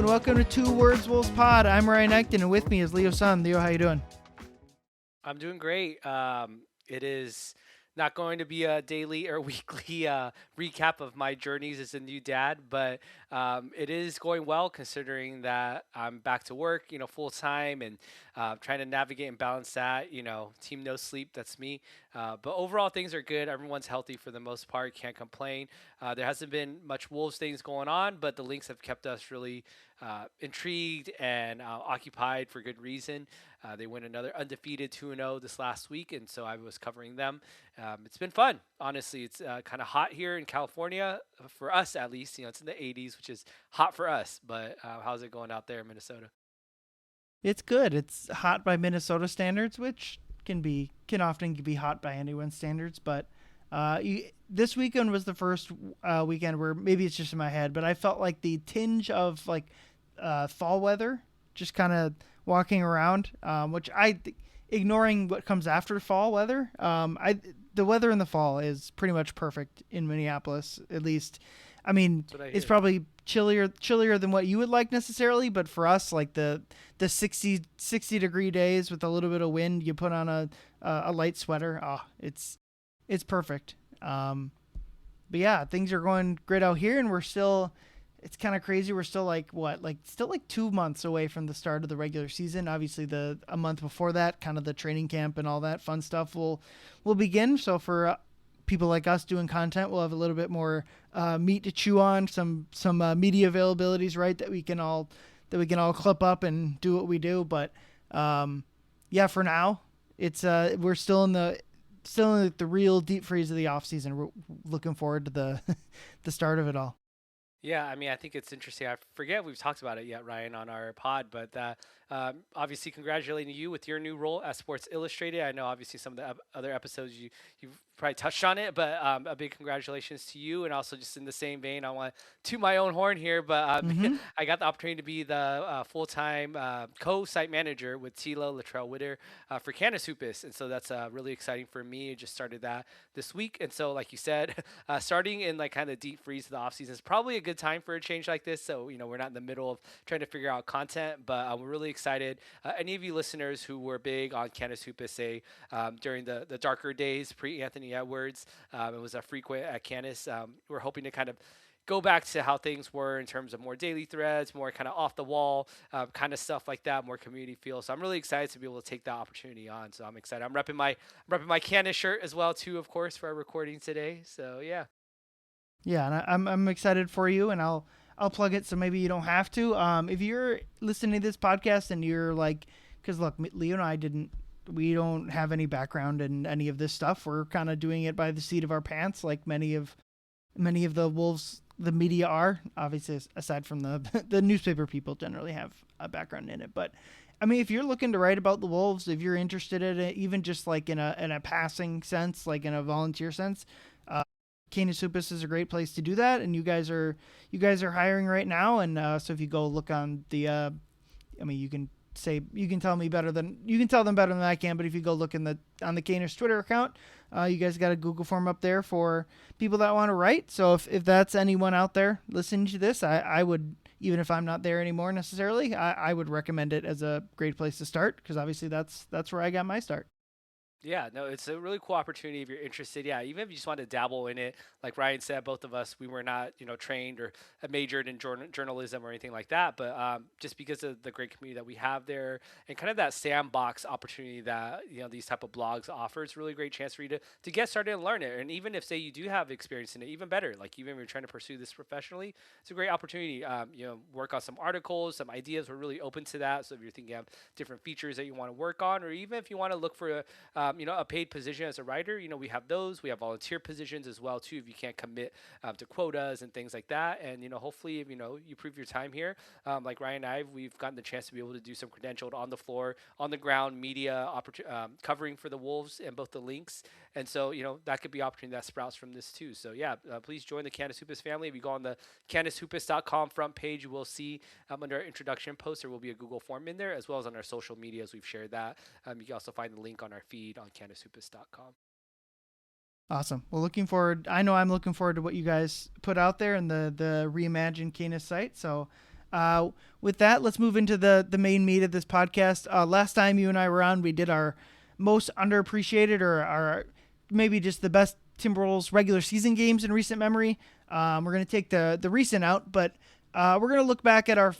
and welcome to Two Words Wolves Pod. I'm Ryan Eichten, and with me is Leo Sun. Leo, how you doing? I'm doing great. It is not going to be a daily or weekly recap of my journeys as a new dad, but it is going well considering that I'm back to work, full time and trying to navigate and balance that. Team no sleep, that's me. But overall, things are good. Everyone's healthy for the most part. Can't complain. There hasn't been much Wolves things going on, but the Lynx have kept us really intrigued and occupied for good reason. They went another undefeated 2-0 this last week, and so I was covering them. It's been fun, honestly. It's kind of hot here in California, for us at least. It's in the 80s, which is hot for us. But how's it going out there in Minnesota? It's good. It's hot by Minnesota standards, which can often be hot by anyone's standards. But this weekend was the first weekend where maybe it's just in my head, but I felt like the tinge of fall weather, just kind of walking around, ignoring what comes after fall weather. The weather in the fall is pretty much perfect in Minneapolis, at least. I mean, it's probably chillier than what you would like necessarily, but for us, like the 60 degree days with a little bit of wind, you put on a light sweater. Oh, it's perfect. But yeah, things are going great out here, and it's kind of crazy. We're still still 2 months away from the start of the regular season. Obviously, a month before that, kind of the training camp and all that fun stuff will begin. So for people like us doing content, we'll have a little bit more meat to chew on, some media availabilities, right? That we can all clip up and do what we do. But yeah, for now, it's we're still in the real deep freeze of the off season. We're looking forward to the the start of it all. Yeah, I mean, I think it's interesting. I forget we've talked about it yet, Ryan, on our pod, but obviously congratulating you with your new role as Sports Illustrated. I know obviously some of the other episodes you've probably touched on it, but a big congratulations to you. And also just in the same vein, I want to toot my own horn here, but I got the opportunity to be the full-time co-site manager with Tila Latrell-Witter for Canis Hoopus. And so that's really exciting for me. I just started that this week. And so like you said, starting in like kind of deep freeze of the off season is probably a good time for a change like this. So, we're not in the middle of trying to figure out content, but we're really excited. Any of you listeners who were big on Canis Hoopus, say during the darker days pre-Anthony Edwards, it was a frequent at Canis. We're hoping to kind of go back to how things were in terms of more daily threads, more kind of off the wall kind of stuff like that, more community feel. So I'm really excited to be able to take that opportunity on. So I'm excited. I'm repping my Canis shirt as well too, of course, for our recording today. So yeah. Yeah, and I'm excited for you, and I'll plug it so maybe you don't have to. If you're listening to this podcast and you're like, because look, Leo and I we don't have any background in any of this stuff. We're kind of doing it by the seat of our pants, like many of the Wolves, the media are. Obviously, aside from the newspaper people generally have a background in it. But I mean, if you're looking to write about the Wolves, if you're interested in it, even just like in a passing sense, like in a volunteer sense, Canis Hoopus is a great place to do that, and you guys are hiring right now, and so if you go look on the, I mean, you can tell them better than I can, but if you go look on the Canis Twitter account, you guys got a Google form up there for people that want to write. So if that's anyone out there listening to this, I would, even if I'm not there anymore necessarily, I would recommend it as a great place to start, because obviously that's where I got my start. Yeah, no, it's a really cool opportunity if you're interested. Yeah, even if you just want to dabble in it, like Ryan said, both of us, we were not, trained or majored in journalism or anything like that. But just because of the great community that we have there and kind of that sandbox opportunity that, these type of blogs offer, it's a really great chance for you to get started and learn it. And even if, say, you do have experience in it, even better. Like, even if you're trying to pursue this professionally, it's a great opportunity. Work on some articles, some ideas. We're really open to that. So if you're thinking of different features that you want to work on, or even if you want to look for a paid position as a writer, we have those. We have volunteer positions as well too, if you can't commit to quotas and things like that. And hopefully, if you prove your time here, like Ryan and I, we've gotten the chance to be able to do some credentialed, on the floor, on the ground media covering for the Wolves and both the Lynx. And so that could be an opportunity that sprouts from this too. So yeah, please join the Canis Hoopus family. If you go on the canishoopus.com front page, you will see under our introduction post, there will be a Google form in there, as well as on our social medias. We've shared that. You can also find the link on our feed on canishoopus.com. Awesome. Well, I know I'm looking forward to what you guys put out there in the reimagined Canis site. So With that, let's move into the main meat of this podcast. Last time you and I were on, we did our most underappreciated or our maybe just the best Timberwolves regular season games in recent memory. We're going to take the recent out, but we're going to look back at our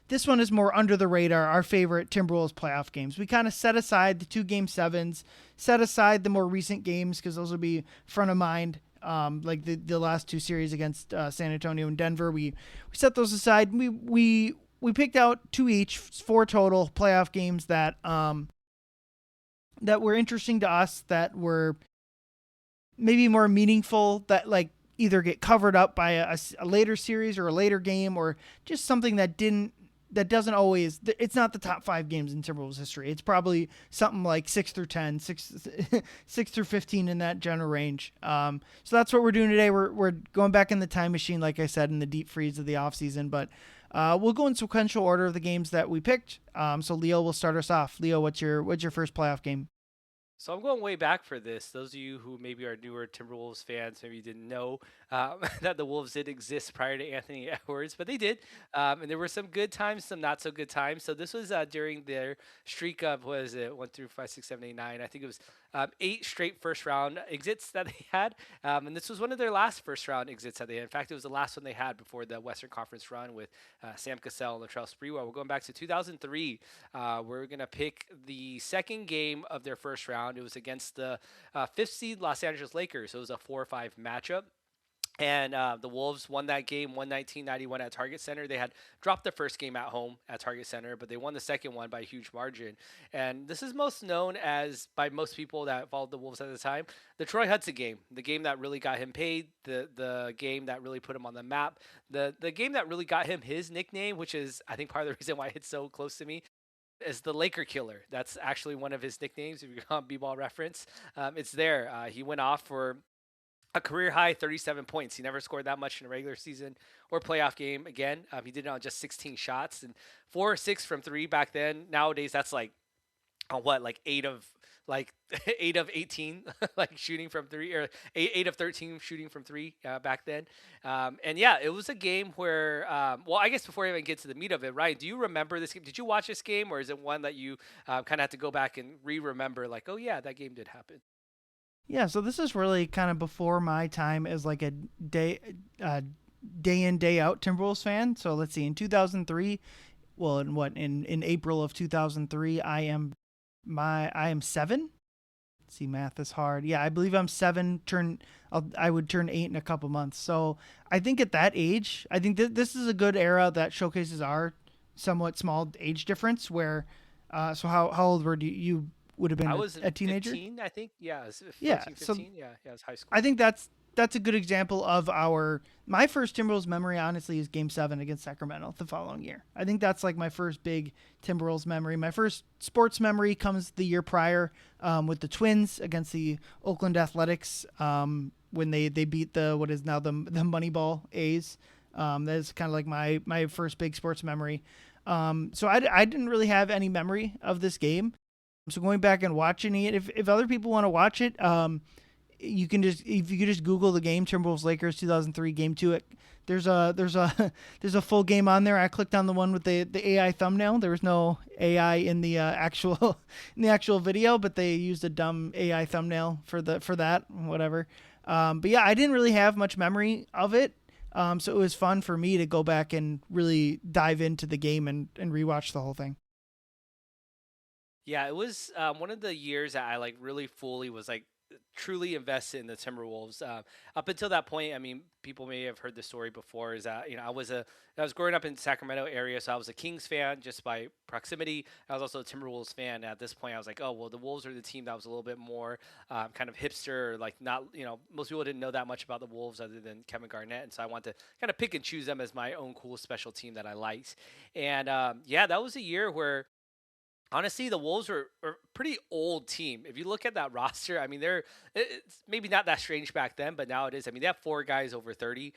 this one is more under the radar, our favorite Timberwolves playoff games. We kind of set aside the 2 Game 7s, set aside the more recent games because those will be front of mind. Like the last 2 series against San Antonio and Denver, we set those aside. We picked out 2 each, 4 total playoff games that that were interesting to us, that were maybe more meaningful, that like either get covered up by a later series or a later game, or just something that doesn't always, it's not the top 5 games in Timberwolves history. It's probably something like 6 through 10, 6 through 15 in that general range. So that's what we're doing today. We're going back in the time machine, like I said, in the deep freeze of the offseason, but we'll go in sequential order of the games that we picked. So Leo will start us off. Leo, what's your first playoff game? So I'm going way back for this. Those of you who maybe are newer Timberwolves fans, maybe didn't know that the Wolves did exist prior to Anthony Edwards, but they did. And there were some good times, some not so good times. So this was during their streak of, what is it, 1 through 5, 6, 7, 8, 9. I think it was 8 straight first round exits that they had. And this was one of their last first round exits that they had. In fact, it was the last one they had before the Western Conference run with Sam Cassell and Latrell Sprewell. We're going back to 2003. We're going to pick the second game of their first round. It was against the 5th seed Los Angeles Lakers. So it was a 4-5 matchup. And the Wolves won that game 119-91 at Target Center. They had dropped the first game at home at Target Center, but they won the second one by a huge margin. And this is most known as, by most people that followed the Wolves at the time, the Troy Hudson game, the game that really got him paid, the game that really put him on the map, the game that really got him his nickname, which is, I think, part of the reason why it's so close to me, is the Laker Killer. That's actually one of his nicknames, if you're on B-ball reference. It's there. He went off for a career high 37 points. He never scored that much in a regular season or playoff game again. He did it on just 16 shots and 4 or 6 from 3 back then. Nowadays, that's like on what, like 8 of like 8 of 18 like shooting from 3, or 8 of 13 shooting from 3 back then. And yeah, it was a game where well, I guess before I even get to the meat of it, Ryan, do you remember this game? Did you watch this game, or is it one that you kind of have to go back and remember, like, oh yeah, that game did happen? Yeah, so this is really kind of before my time as like a uh, day in day out Timberwolves fan. So let's see, in 2003, well, in April of 2003, I am 7. Let's see, math is hard. Yeah, I believe I'm 7. I would turn 8 in a couple months. So I think at that age, I think this is a good era that showcases our somewhat small age difference. Where, so how old were you? Would have been I was a teenager. 15, I think. Yeah, it was Yeah, 14, so 15. Yeah, yeah, it was high school. I think that's a good example of my first Timberwolves memory. Honestly, is Game 7 against Sacramento the following year. I think that's like my first big Timberwolves memory. My first sports memory comes the year prior with the Twins against the Oakland Athletics when they beat the what is now the Moneyball A's. That is kind of like my first big sports memory. So I didn't really have any memory of this game. So going back and watching it, if other people want to watch it, you can just Google the game Timberwolves Lakers 2003 Game 2. There's a full game on there. I clicked on the one with the AI thumbnail. There was no AI in the actual in the actual video, but they used a dumb AI thumbnail for that, whatever. But yeah, I didn't really have much memory of it. So it was fun for me to go back and really dive into the game and rewatch the whole thing. Yeah, it was one of the years that I like really fully was like truly invested in the Timberwolves. Up until that point, I mean, people may have heard the story before. Is that I was growing up in the Sacramento area, so I was a Kings fan just by proximity. I was also a Timberwolves fan. At this point, I was like, oh well, the Wolves are the team that was a little bit more kind of hipster, like not most people didn't know that much about the Wolves other than Kevin Garnett, and so I wanted to kind of pick and choose them as my own cool special team that I liked. And yeah, that was a year where honestly, the Wolves were a pretty old team. If you look at that roster, I mean, it's maybe not that strange back then, but now it is. I mean, they have 4 guys over 30.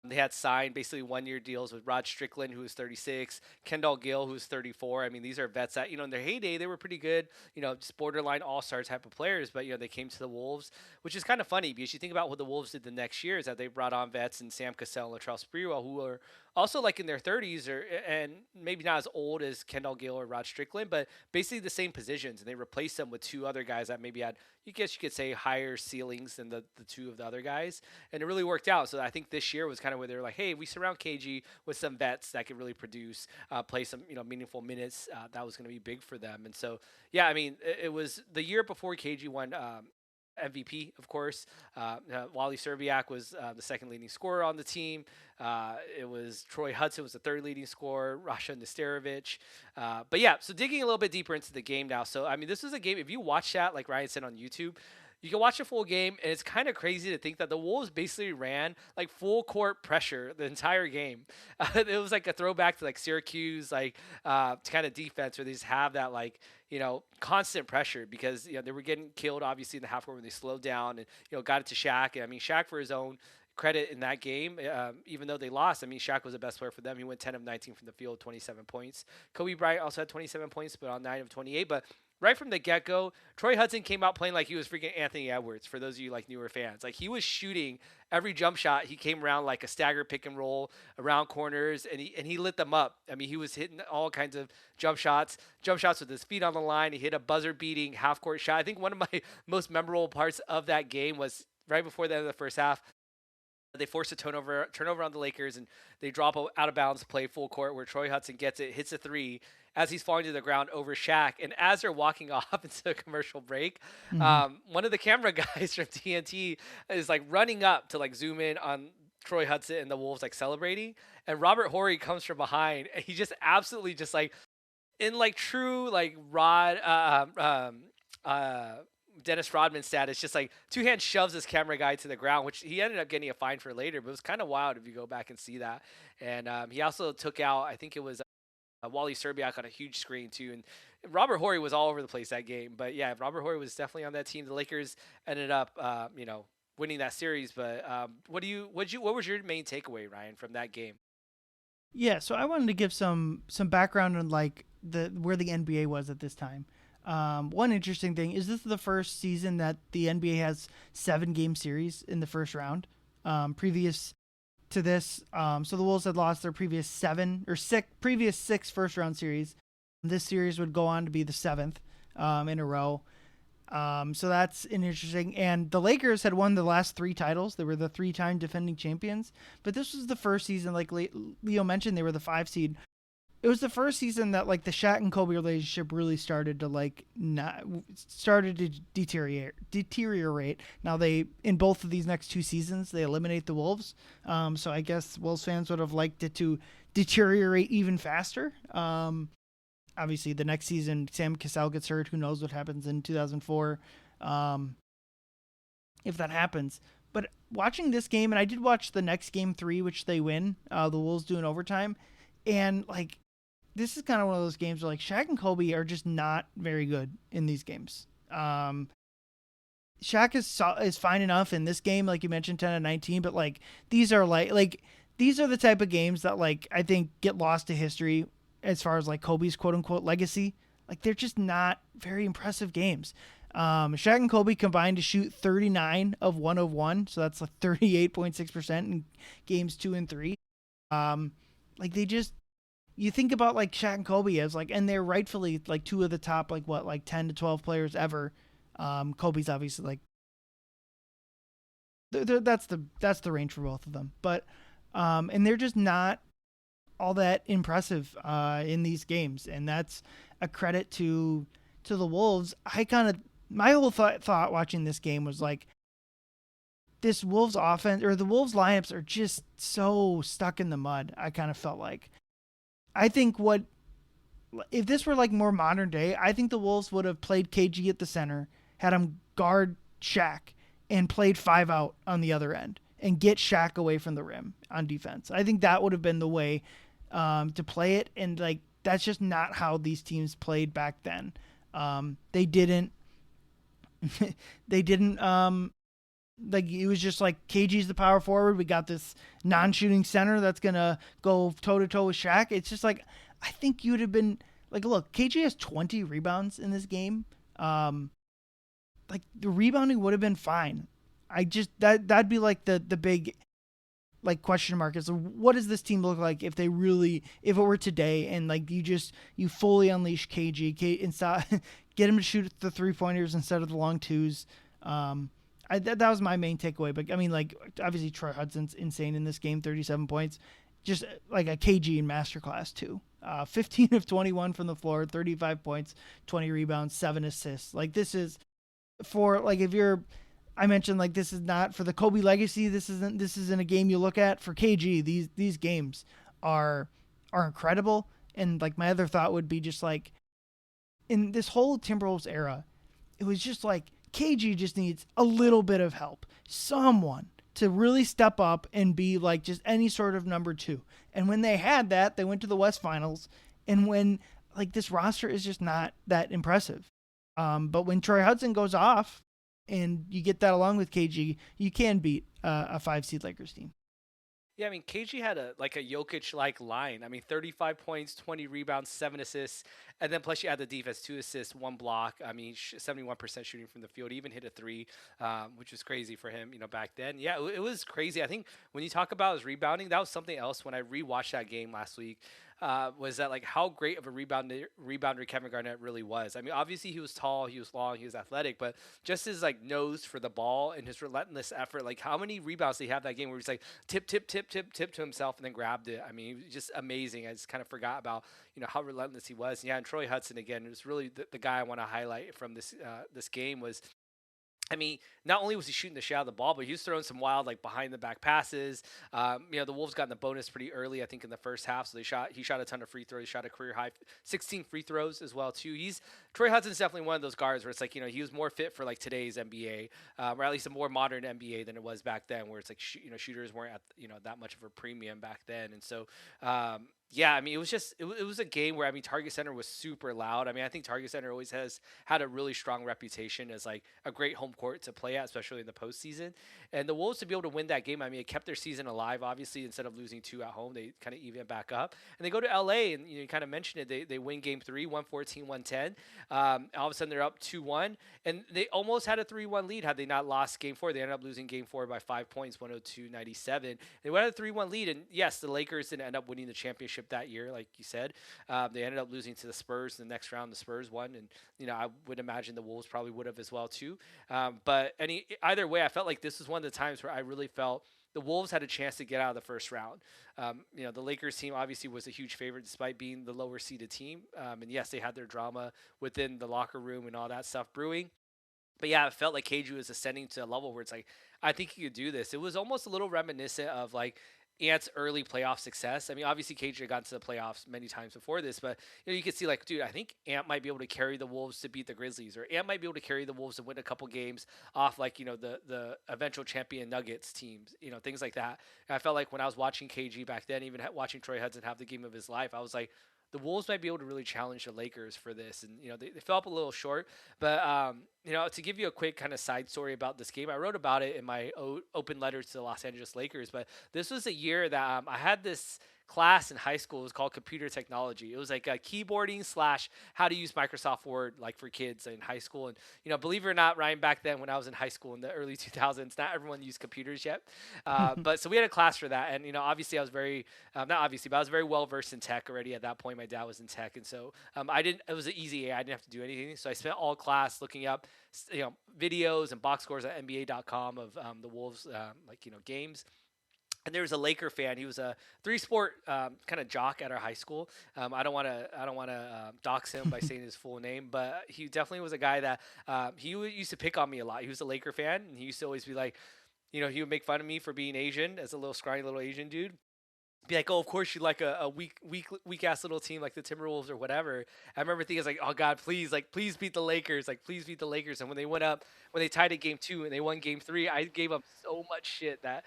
They had signed basically 1-year deals with Rod Strickland, who was 36, Kendall Gill, who's 34. I mean, these are vets that, in their heyday, they were pretty good, just borderline all-star type of players. But, they came to the Wolves, which is kind of funny because you think about what the Wolves did the next year is that they brought on vets and Sam Cassell and Latrell Sprewell, who are also like in their 30s, or and maybe not as old as Kendall Gill or Rod Strickland, but basically the same positions, and they replaced them with two other guys that maybe had, you guess you could say, higher ceilings than the two of the other guys, and it really worked out. So I think this year was kind of where they were like, hey, we surround KG with some vets that could really produce, play some meaningful minutes. That was going to be big for them, and so yeah, I mean, it was the year before KG won. MVP, of course. Wally Serbiak was the second leading scorer on the team. It was Troy Hudson was the third leading scorer, Rasha Nesterovic. But yeah, so digging a little bit deeper into the game now. So, I mean, this was a game, if you watch that, like Ryan said on YouTube, you can watch a full game, and it's kind of crazy to think that the Wolves basically ran like full court pressure the entire game. It was like a throwback to like Syracuse, like kind of defense where they just have that like constant pressure because they were getting killed obviously in the half court when they slowed down and got it to Shaq. And I mean Shaq for his own credit in that game, even though they lost. I mean Shaq was the best player for them. He went 10 of 19 from the field, 27 points. Kobe Bryant also had 27 points, but on 9 of 28. But right from the get-go, Troy Hudson came out playing like he was freaking Anthony Edwards, for those of you like newer fans. Like he was shooting every jump shot. He came around like a stagger pick and roll around corners, and he lit them up. I mean, he was hitting all kinds of jump shots with his feet on the line. He hit a buzzer-beating half-court shot. I think one of my most memorable parts of that game was right before the end of the first half. They force a turnover on the Lakers, and they drop a out of bounds play full court where Troy Hudson gets it, hits a three as he's falling to the ground over Shaq. And as they're walking off into a commercial break, Mm-hmm. one of the camera guys from TNT is like running up to like zoom in on Troy Hudson and the Wolves like celebrating. And Robert Horry comes from behind, and he just absolutely just like in like true like Dennis Rodman status, just like two hands shoves this camera guy to the ground, which he ended up getting a fine for later. But it was kind of wild if you go back and see that. And he also took out, I think it was Wally Serbiak on a huge screen too. And Robert Horry was all over the place that game. But yeah, Robert Horry was definitely on that team. The Lakers ended up, winning that series. But what was your main takeaway, Ryan, from that game? Yeah, so I wanted to give some background on like the where the NBA was at this time. One interesting thing is this is the first season that the NBA has 7-game series in the first round. Previous to this, so the Wolves had lost their previous previous six first round series. This series would go on to be the seventh in a row. So that's an interesting. And the Lakers had won the last 3 titles. They were the 3-time defending champions. But this was the first season, like Leo mentioned, they were the 5 seed. It was the first season that like the Shaq and Kobe relationship really started to like started to deteriorate. Now they in both of these next 2 seasons they eliminate the Wolves. So I guess Wolves fans would have liked it to deteriorate even faster. Obviously the next season Sam Cassell gets hurt. Who knows what happens in 2004? If that happens. But watching this game, and I did watch the next game 3, which they win. The Wolves do in overtime, and like. This is kind of one of those games where like Shaq and Kobe are just not very good in these games. Shaq is fine enough in this game, like you mentioned, 10 and 19, but like these are these are the type of games that like I think get lost to history as far as like Kobe's quote unquote legacy. Like they're just not very impressive games. Shaq and Kobe combined to shoot 39 of 101, so that's like 38.6% in games 2 and 3. Like they just. You think about like Shaq and Kobe as like, and they're rightfully like 2 of the top like 10 to 12 players ever. Kobe's obviously like that's the range for both of them, but and they're just not all that impressive in these games, and that's a credit to the Wolves. My whole thought watching this game was like this Wolves offense or the Wolves lineups are just so stuck in the mud. I kind of felt like. I think if this were like more modern day, I think the Wolves would have played KG at the center, had him guard Shaq, and played 5 out on the other end and get Shaq away from the rim on defense. I think that would have been the way to play it, and like that's just not how these teams played back then. They didn't. They didn't. Like it was just like KG's the power forward. We got this non-shooting center that's gonna go toe to toe with Shaq. It's just like I think you'd have been like, look, KG has 20 rebounds in this game. Like the rebounding would have been fine. I just that'd be like the big like question mark is what does this team look like if they really if it were today and like you fully unleash and stop get him to shoot the 3 pointers instead of the long twos. That was my main takeaway. But I mean, like obviously Troy Hudson's insane in this game, 37 points, just like a KG in masterclass too. 15 of 21 from the floor, 35 points, 20 rebounds, 7 assists. Like this is for like if you're I mentioned like this is not for the Kobe legacy. This isn't a game you look at for KG. These games are are incredible. And like my other thought would be just like in this whole Timberwolves era, it was just like KG just needs a little bit of help. Someone to really step up and be like just any sort of number two. And when they had that, they went to the West Finals. And when like this roster is just not that impressive. But when Troy Hudson goes off, and you get that along with KG, you can beat a 5 seed Lakers team. Yeah, I mean KG had a Jokic like line. I mean 35 points, 20 rebounds, 7 assists, and then plus you add the defense, 2 assists, 1 block. I mean 71% shooting from the field. He even hit a three, which was crazy for him. Back then. Yeah, it was crazy. I think when you talk about his rebounding, that was something else. When I rewatched that game last week, was that like how great of a rebounder Kevin Garnett really was. I mean, obviously he was tall, he was long, he was athletic, but just his like nose for the ball and his relentless effort. Like how many rebounds did he have that game where he's like tip, tip, tip, tip, tip to himself and then grabbed it? I mean, he was just amazing. I just kind of forgot about how relentless he was. And yeah, and Troy Hudson again was really the guy I want to highlight from this game was I mean, not only was he shooting the shit out of the ball, but he was throwing some wild, like behind the back passes. The Wolves got in the bonus pretty early, I think, in the first half. So he shot a ton of free throws. He shot a career high 16 free throws as well too. Troy Hudson's definitely one of those guards where it's like he was more fit for like today's NBA, or at least a more modern NBA than it was back then, where it's like shooters weren't at that much of a premium back then, and so. Yeah, I mean, it was a game where I mean, Target Center was super loud. I mean, I think Target Center always has had a really strong reputation as like a great home court to play at, especially in the postseason. And the Wolves to be able to win that game, I mean, it kept their season alive. Obviously, instead of losing two at home, they kind of even it back up. And they go to LA, and you kind of mentioned it. They win Game 3, 114, 110. All of a sudden, they're up 2-1, and they almost had a 3-1 lead had they not lost Game 4. They ended up losing Game 4 by 5 points, 102-97. They went at a 3-1 lead, and yes, the Lakers didn't end up winning the championship that year, like you said. They ended up losing to the Spurs in the next round. The Spurs won, and I would imagine the Wolves probably would have as well too. But either way, I felt like this was one of the times where I really felt the Wolves had a chance to get out of the first round. The Lakers team obviously was a huge favorite despite being the lower seeded team. And yes, they had their drama within the locker room and all that stuff brewing. But yeah, it felt like KG was ascending to a level where it's like, I think he could do this. It was almost a little reminiscent of like Ant's early playoff success. I mean, obviously KG had gotten to the playoffs many times before this, but you could see like, dude, I think Ant might be able to carry the Wolves to beat the Grizzlies, or Ant might be able to carry the Wolves to win a couple games off like the eventual champion Nuggets teams, things like that. And I felt like when I was watching KG back then, even watching Troy Hudson have the game of his life, I was like, the Wolves might be able to really challenge the Lakers for this. And, they fell up a little short. But, to give you a quick kind of side story about this game, I wrote about it in my open letters to the Los Angeles Lakers. But this was a year that I had this class in high school. It was called computer technology. It was like a keyboarding slash how to use Microsoft Word, like for kids in high school. And, believe it or not, Ryan, back then when I was in high school in the early 2000s, not everyone used computers yet. But so we had a class for that. And, obviously I was very, not obviously, but I was very well versed in tech already at that point. My dad was in tech. And so it was an easy A. I didn't have to do anything. So I spent all class looking up, videos and box scores at NBA.com of the Wolves, games. And there was a Laker fan. He was a three-sport kind of jock at our high school. I don't want to dox him by saying his full name, but he definitely was a guy that he used to pick on me a lot. He was a Laker fan, and he used to always be like, he would make fun of me for being Asian as a little scrawny little Asian dude. Be like, oh, of course you like a weak ass little team like the Timberwolves or whatever. I remember thinking, like, oh God, please beat the Lakers, like please beat the Lakers. And when they tied at game 2 and they won game 3, I gave up so much shit that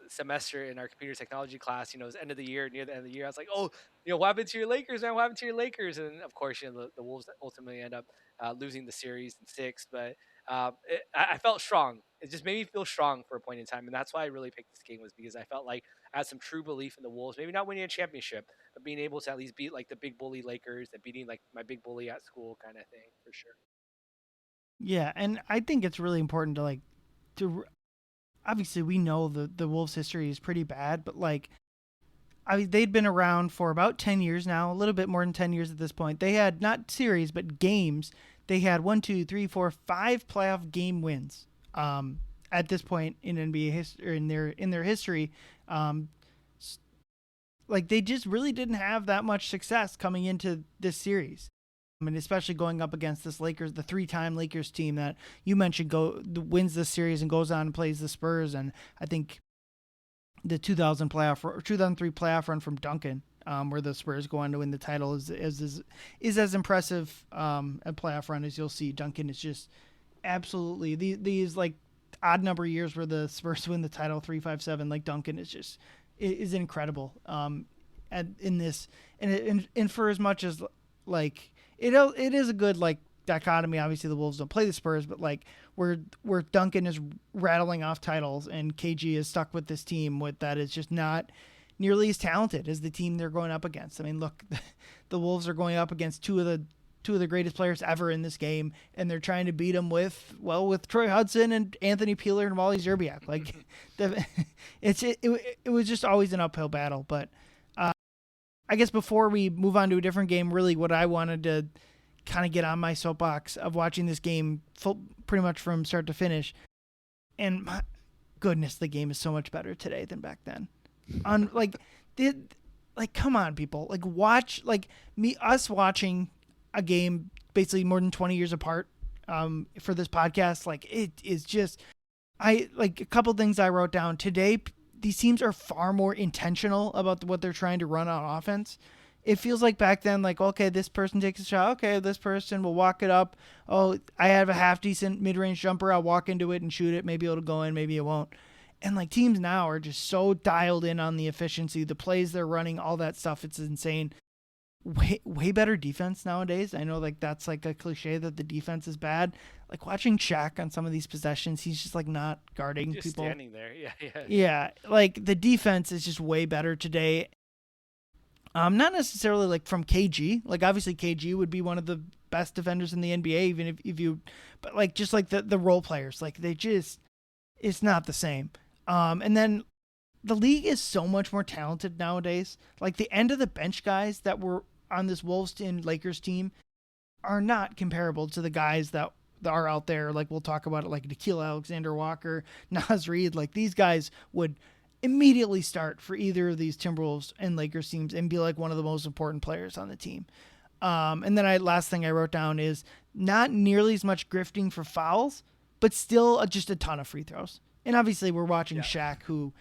semester in our computer technology class. It was end of the year, near the end of the year. I was like, oh, what happened to your Lakers, man? What happened to your Lakers? And of course, the Wolves ultimately end up losing the series in 6, but. I felt strong. It just made me feel strong for a point in time, and that's why I really picked this game was because I felt like I had some true belief in the Wolves. Maybe not winning a championship, but being able to at least beat like the big bully Lakers and beating like my big bully at school kind of thing for sure. Yeah, and I think it's really important to like to obviously we know the Wolves' history is pretty bad, but like I mean, they'd been around for about 10 years now, a little bit more than 10 years at this point. They had not series, but games. They had one, two, three, four, five playoff game wins at this point in NBA history, in their history. Um, like they just really didn't have that much success coming into this series. I mean, especially going up against this Lakers, the three-time Lakers team that you mentioned wins this series and goes on and plays the Spurs, and I think the 2003 playoff run from Duncan, where the Spurs go on to win the title, is as impressive a playoff run as you'll see. Duncan is just absolutely these like odd number years where the Spurs win the title 3-5-7. Like Duncan is incredible. And in this and for as much as like it is a good like dichotomy. Obviously, the Wolves don't play the Spurs, but like where Duncan is rattling off titles and KG is stuck with this team with that is just not nearly as talented as the team they're going up against. I mean, look, the Wolves are going up against two of the greatest players ever in this game, and they're trying to beat them with Troy Hudson and Anthony Peeler and Wally Szczerbiak. Like, it was just always an uphill battle. But I guess before we move on to a different game, really what I wanted to kind of get on my soapbox of watching this game pretty much from start to finish. And my goodness, the game is so much better today than back then. Come on, people, like watch us watching a game basically more than 20 years apart for this podcast. Like it is just, a couple things I wrote down today. These teams are far more intentional about what they're trying to run on offense. It feels like back then, like, okay, this person takes a shot. Okay, this person will walk it up. Oh, I have a half decent mid-range jumper. I'll walk into it and shoot it. Maybe it'll go in, maybe it won't. And like teams now are just so dialed in on the efficiency, the plays they're running, all that stuff. It's insane. Way better defense nowadays. I know like that's like a cliche that the defense is bad. Like watching Shaq on some of these possessions, he's just like not guarding just people. Standing there. Yeah. Yeah, like the defense is just way better today. Not necessarily like from KG. Like obviously KG would be one of the best defenders in the NBA, even if you, but like just like the role players, like it's not the same. And then the league is so much more talented nowadays. Like the end of the bench guys that were on this Wolves and Lakers team are not comparable to the guys that are out there. Like we'll talk about it, like Nickeil Alexander-Walker, Naz Reid. Like these guys would immediately start for either of these Timberwolves and Lakers teams and be like one of the most important players on the team. And then last thing I wrote down is not nearly as much grifting for fouls, but still just a ton of free throws. And obviously we're watching Shaq, who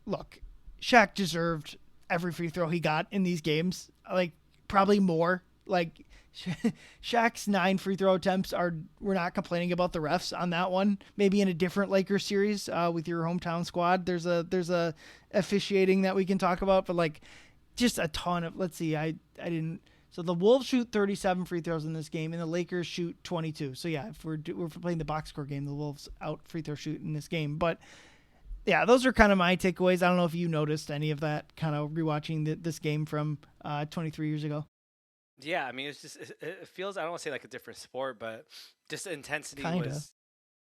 look, Shaq deserved every free throw he got in these games, like probably more. Like Shaq's 9 free throw attempts we're not complaining about the refs on that one. Maybe in a different Lakers series with your hometown squad, there's a officiating that we can talk about, but like just a ton of, let's see, I didn't. So the Wolves shoot 37 free throws in this game, and the Lakers shoot 22. So yeah, if we're playing the box score game, the Wolves out free throw shoot in this game. But yeah, those are kind of my takeaways. I don't know if you noticed any of that kind of rewatching this game from 23 years ago. Yeah, I mean, it's just it feels, I don't want to say like a different sport, but just the intensity Kinda. was.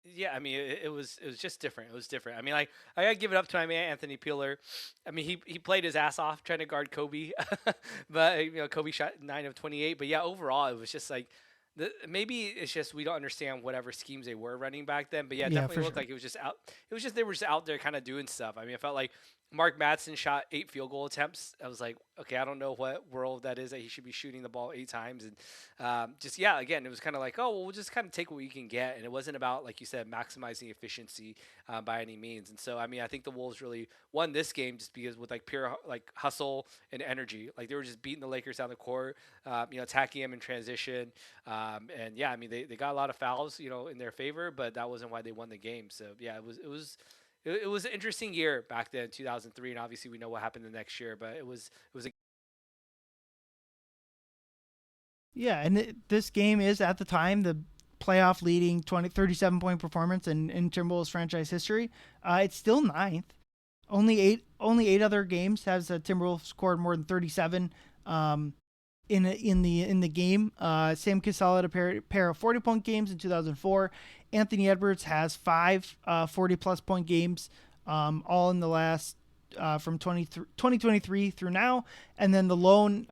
Yeah, I mean, it was just different. It was different. I mean, like I gotta give it up to my man Anthony Peeler. I mean, he played his ass off trying to guard Kobe, but Kobe shot 9 of 28. But yeah, overall, it was just like maybe it's just we don't understand whatever schemes they were running back then. But yeah, it definitely looked like it was just out. It was just they were just out there kind of doing stuff. I mean, it felt like Mark Madsen shot 8 field goal attempts. I was like, okay, I don't know what world that is that he should be shooting the ball 8 times. And again, it was kind of like, oh, well, we'll just kind of take what we can get. And it wasn't about, like you said, maximizing efficiency by any means. And so, I mean, I think the Wolves really won this game just because with like pure like hustle and energy. Like they were just beating the Lakers down the court, attacking them in transition. And yeah, I mean, they got a lot of fouls, in their favor, but that wasn't why they won the game. So yeah, it was an interesting year back then, 2003, and obviously we know what happened the next year. But it was a Yeah, and this game is at the time the playoff leading 37 point performance in Timberwolves franchise history. It's still ninth. Only eight other games has Timberwolves scored more than 37. in the game. Sam Cassell had a pair of 40-point games in 2004. Anthony Edwards has five 40-plus point games, all in the last from 2023 through now. And then the lone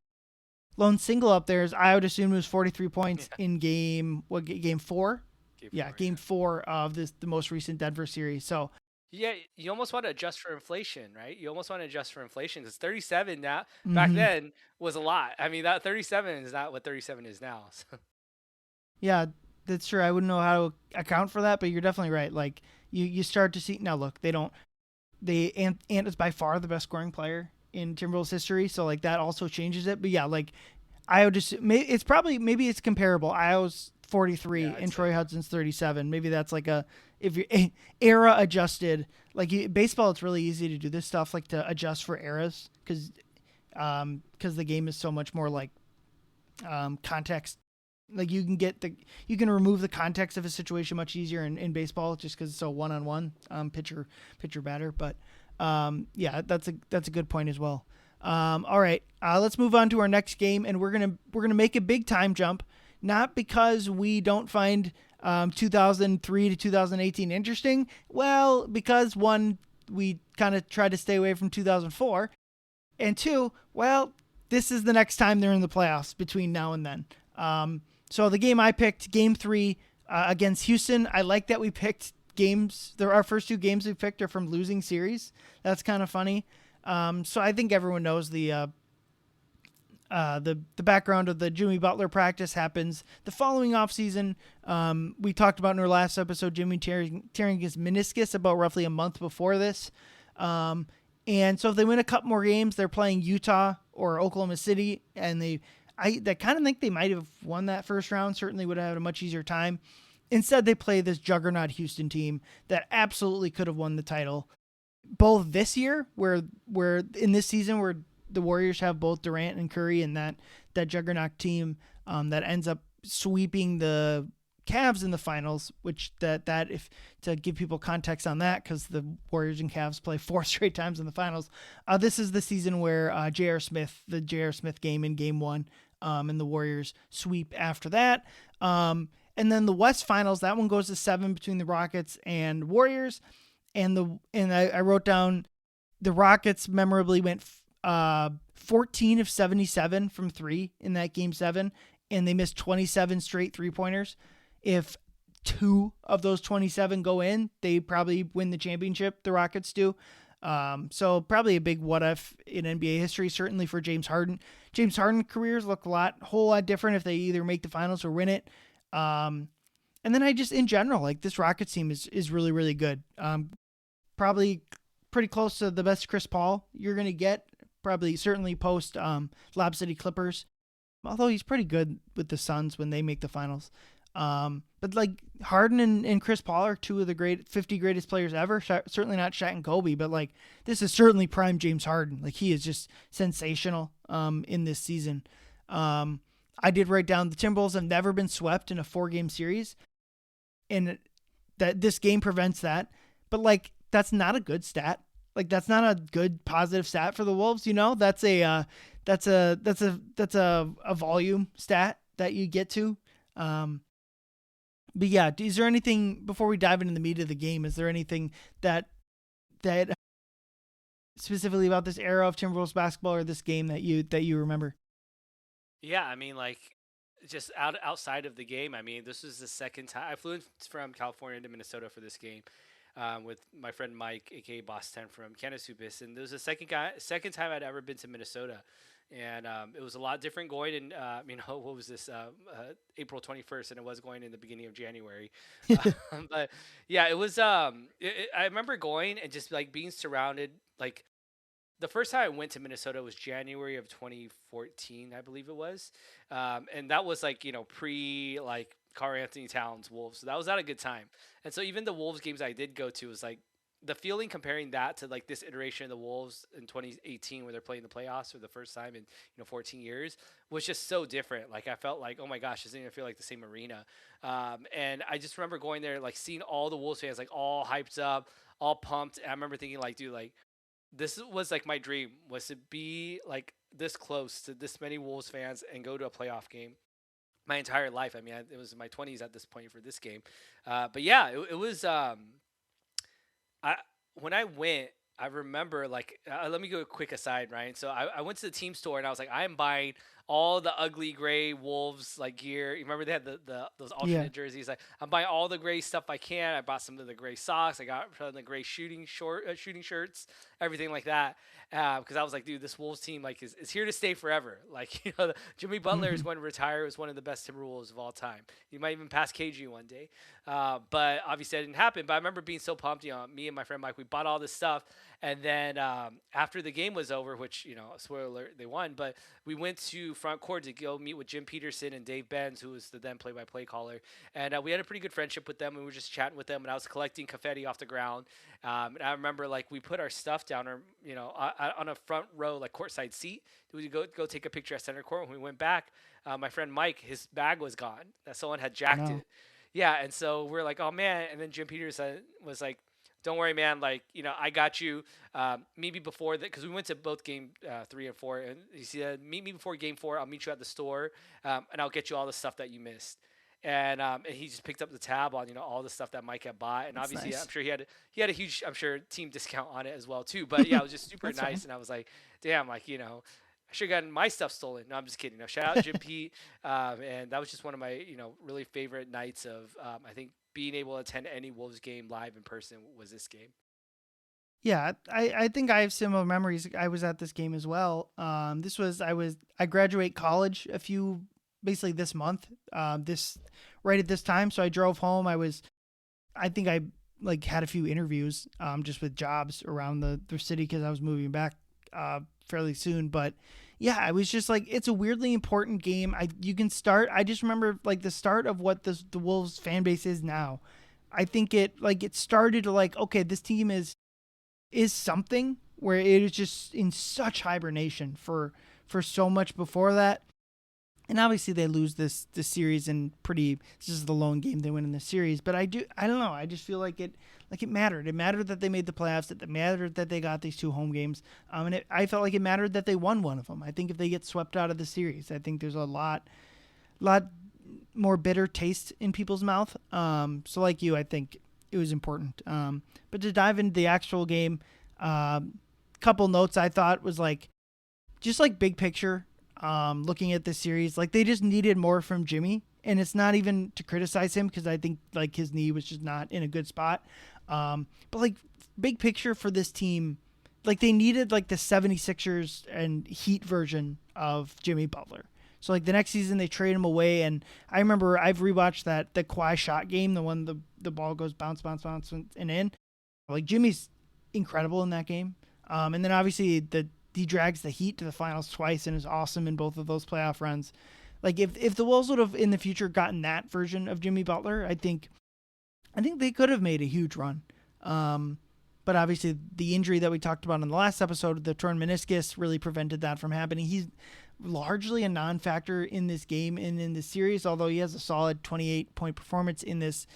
single up there is I would assume it was 43 points Yeah. in game four. Game Yeah, four. game Yeah. four of the most recent Denver series. So Yeah, you almost want to adjust for inflation, right? You almost want to adjust for inflation because 37 now back mhm. then was a lot. I mean, that 37 is not what 37 is now. So, Yeah, that's true. I wouldn't know how to account for that, but you're definitely right. Like you start to see now. Look, they don't. Ant is by far the best scoring player in Timberwolves history, so like that also changes it. But yeah, like I would just it's probably maybe it's comparable. I was yeah, 43 I'd and say Troy yeah. Hudson's 37. Maybe that's like a if you're era adjusted. Like baseball, it's really easy to do this stuff, like to adjust for eras because the game is so much more like context. Like you can remove the context of a situation much easier in baseball just because it's so one on one pitcher batter. But yeah, that's a good point as well. All right, let's move on to our next game, and we're gonna make a big time jump, not because we don't find 2003 to 2018 interesting. Well, because one, we kind of tried to stay away from 2004, and two, well, this is the next time they're in the playoffs between now and then. So the game I picked, Game 3 against Houston. I like that we picked games. Our first two games we picked are from losing series. That's kind of funny. So I think everyone knows the background of the Jimmy Butler practice happens the following offseason. We talked about in our last episode Jimmy tearing his meniscus about roughly a month before this. And so if they win a couple more games, they're playing Utah or Oklahoma City, and I kind of think they might have won that first round. Certainly would have had a much easier time. Instead, they play this juggernaut Houston team that absolutely could have won the title. Both this year, where in this season where the Warriors have both Durant and Curry, and that juggernaut team that ends up sweeping the Cavs in the finals, which that if to give people context on that, because the Warriors and Cavs play four straight times in the finals. This is the season where the J.R. Smith game in Game 1, and the Warriors sweep after that. And then the West Finals, that one goes to 7 between the Rockets and Warriors. I wrote down the Rockets memorably went 14 of 77 from three in that Game 7, and they missed 27 straight three-pointers. If two of those 27 go in, they probably win the championship, the Rockets do. So probably a big what if in NBA history, certainly for James Harden. James Harden careers look whole lot different if they either make the finals or win it. And then in general, like this Rockets team is really, really good. Probably pretty close to the best Chris Paul you're going to get. Probably certainly post Lob City Clippers. Although he's pretty good with the Suns when they make the finals. But like Harden and Chris Paul are two of the 50 greatest players ever. Certainly not Shaq and Kobe, but like this is certainly prime James Harden. Like he is just sensational in this season. I did write down the Timberwolves have never been swept in a 4-game series, and that this game prevents that. But like that's not a good stat. Like that's not a good positive stat for the Wolves. That's a volume stat that you get to. But yeah, is there anything before we dive into the meat of the game? Is there anything that specifically about this era of Timberwolves basketball or this game that you remember? Yeah, I mean, like just outside of the game. I mean, this was the second time I flew in from California to Minnesota for this game. With my friend Mike, aka Boss 10 from Canasupis, and this was the second time I'd ever been to Minnesota, and it was a lot different going in. What was this? April 21st, and it was going in the beginning of January. But yeah, it was. I remember going and just like being surrounded. Like the first time I went to Minnesota was January of 2014, I believe it was, and that was like pre like Karl Anthony Towns Wolves. So that was not a good time. And so even the Wolves games I did go to was like the feeling comparing that to like this iteration of the Wolves in 2018 where they're playing the playoffs for the first time in 14 years was just so different. Like I felt like, oh my gosh, this doesn't even feel like the same arena. And I just remember going there like seeing all the Wolves fans like all hyped up, all pumped. And I remember thinking like, dude, like this was like my dream was to be like this close to this many Wolves fans and go to a playoff game my entire life. I mean, it was in my 20s at this point for this game. But yeah, it was. I when I went, I remember like let me go a quick aside, Ryan. So I went to the team store and I was like, I am buying all the ugly gray Wolves like gear. You remember they had the those Yeah. alternate jerseys? Like I'm buying all the gray stuff I can. I bought some of the gray socks. I got some of the gray shooting shirts, everything like that. Because I was like, dude, this Wolves team like is here to stay forever. Like Jimmy Butler is going to retire as one of the best Timberwolves of all time. He might even pass KG one day. But obviously that didn't happen. But I remember being so pumped. Me and my friend Mike, we bought all this stuff, and then after the game was over, which spoiler alert, they won. But we went to front court to go meet with Jim Peterson and Dave Benz, who was the then play-by-play caller, and we had a pretty good friendship with them. And we were just chatting with them, and I was collecting confetti off the ground. And I remember like we put our stuff down, or on a front row like courtside seat. We would go take a picture at center court. When we went back, my friend Mike, his bag was gone. That someone had jacked No. it. Yeah, and so we're like, oh man. And then Jim Peterson was like, don't worry, man. Like, I got you. Maybe before that, because we went to both game 3 and 4, and he said, meet me before game 4. I'll meet you at the store, and I'll get you all the stuff that you missed. And he just picked up the tab on all the stuff that Mike had bought, and That's obviously I'm nice. sure he had a huge, I'm sure, team discount on it as well too. But yeah, it was just super That's fine. nice, and I was like, damn, like I should have gotten my stuff stolen. No, I'm just kidding. No, shout out Jim Pete, and that was just one of my really favorite nights of I think being able to attend any Wolves game live in person was this game. Yeah, I think I have similar memories. I was at this game as well. I graduate college a few basically this month. This right at this time, so I drove home. I think I like had a few interviews just with jobs around the city because I was moving back fairly soon. But yeah, I was just like, it's a weirdly important game. You can start. I just remember like the start of what the Wolves fan base is now. I think it started to like, okay, this team is something where it is just in such hibernation for so much before that. And obviously they lose this series and this is the lone game they win in the series. But I don't know. I just feel like it mattered. It mattered that they made the playoffs. It mattered that they got these 2 home games. And I felt like it mattered that they won one of them. I think if they get swept out of the series, I think there's a lot more bitter taste in people's mouth. So like you, I think it was important. But to dive into the actual game, couple notes I thought was like just like big picture. Looking at this series, like they just needed more from Jimmy, and it's not even to criticize him because I think like his knee was just not in a good spot. But like big picture for this team, like they needed like the 76ers and Heat version of Jimmy Butler. So like the next season they trade him away, and I remember I've rewatched the Kawhi shot game, the one the ball goes bounce and in. Like Jimmy's incredible in that game, and then obviously he drags the Heat to the finals twice and is awesome in both of those playoff runs. Like if the Wolves would have in the future gotten that version of Jimmy Butler, I think they could have made a huge run. But obviously the injury that we talked about in the last episode, the torn meniscus, really prevented that from happening. He's largely a non-factor in this game and in this series, although he has a solid 28-point performance in this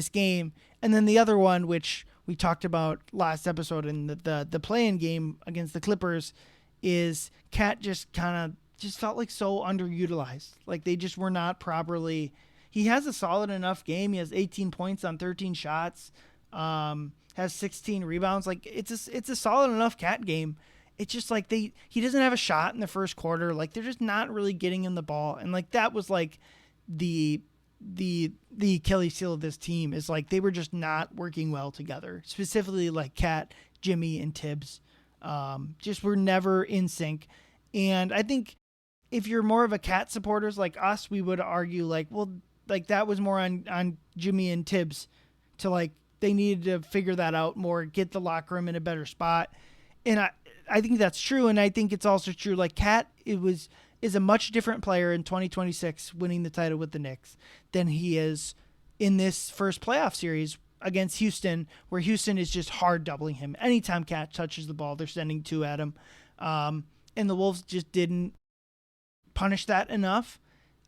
game. And then the other one, which we talked about last episode in the play-in game against the Clippers, is Cat just kind of just felt like so underutilized. Like they just were not properly. He has a solid enough game. He has 18 points on 13 shots. Has 16 rebounds. Like it's a solid enough Cat game. It's just like he doesn't have a shot in the first quarter. Like they're just not really getting him the ball. And like that was like the Achilles heel of this team is like they were just not working well together. Specifically like Cat, Jimmy, and Tibbs. Just were never in sync. And I think if you're more of a Cat supporters like us, we would argue like, well, like that was more on Jimmy and Tibbs to like they needed to figure that out more, get the locker room in a better spot. And I think that's true. And I think it's also true. Like Cat, is a much different player in 2026 winning the title with the Knicks than he is in this first playoff series against Houston, where Houston is just hard doubling him. Anytime Cat touches the ball, they're sending 2 at him. And the Wolves just didn't punish that enough.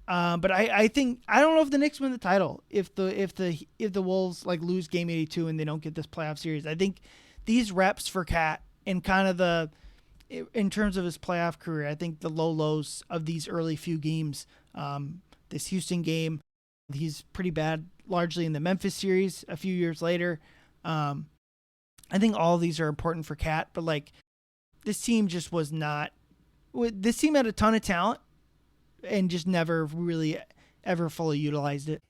But I think I don't know if the Knicks win the title if the Wolves like lose game 82 and they don't get this playoff series. I think these reps for Cat and kind of in terms of his playoff career, I think the low lows of these early few games, this Houston game, he's pretty bad largely in the Memphis series a few years later. I think all of these are important for Cat, but like this team just was not. This team had a ton of talent and just never really ever fully utilized it.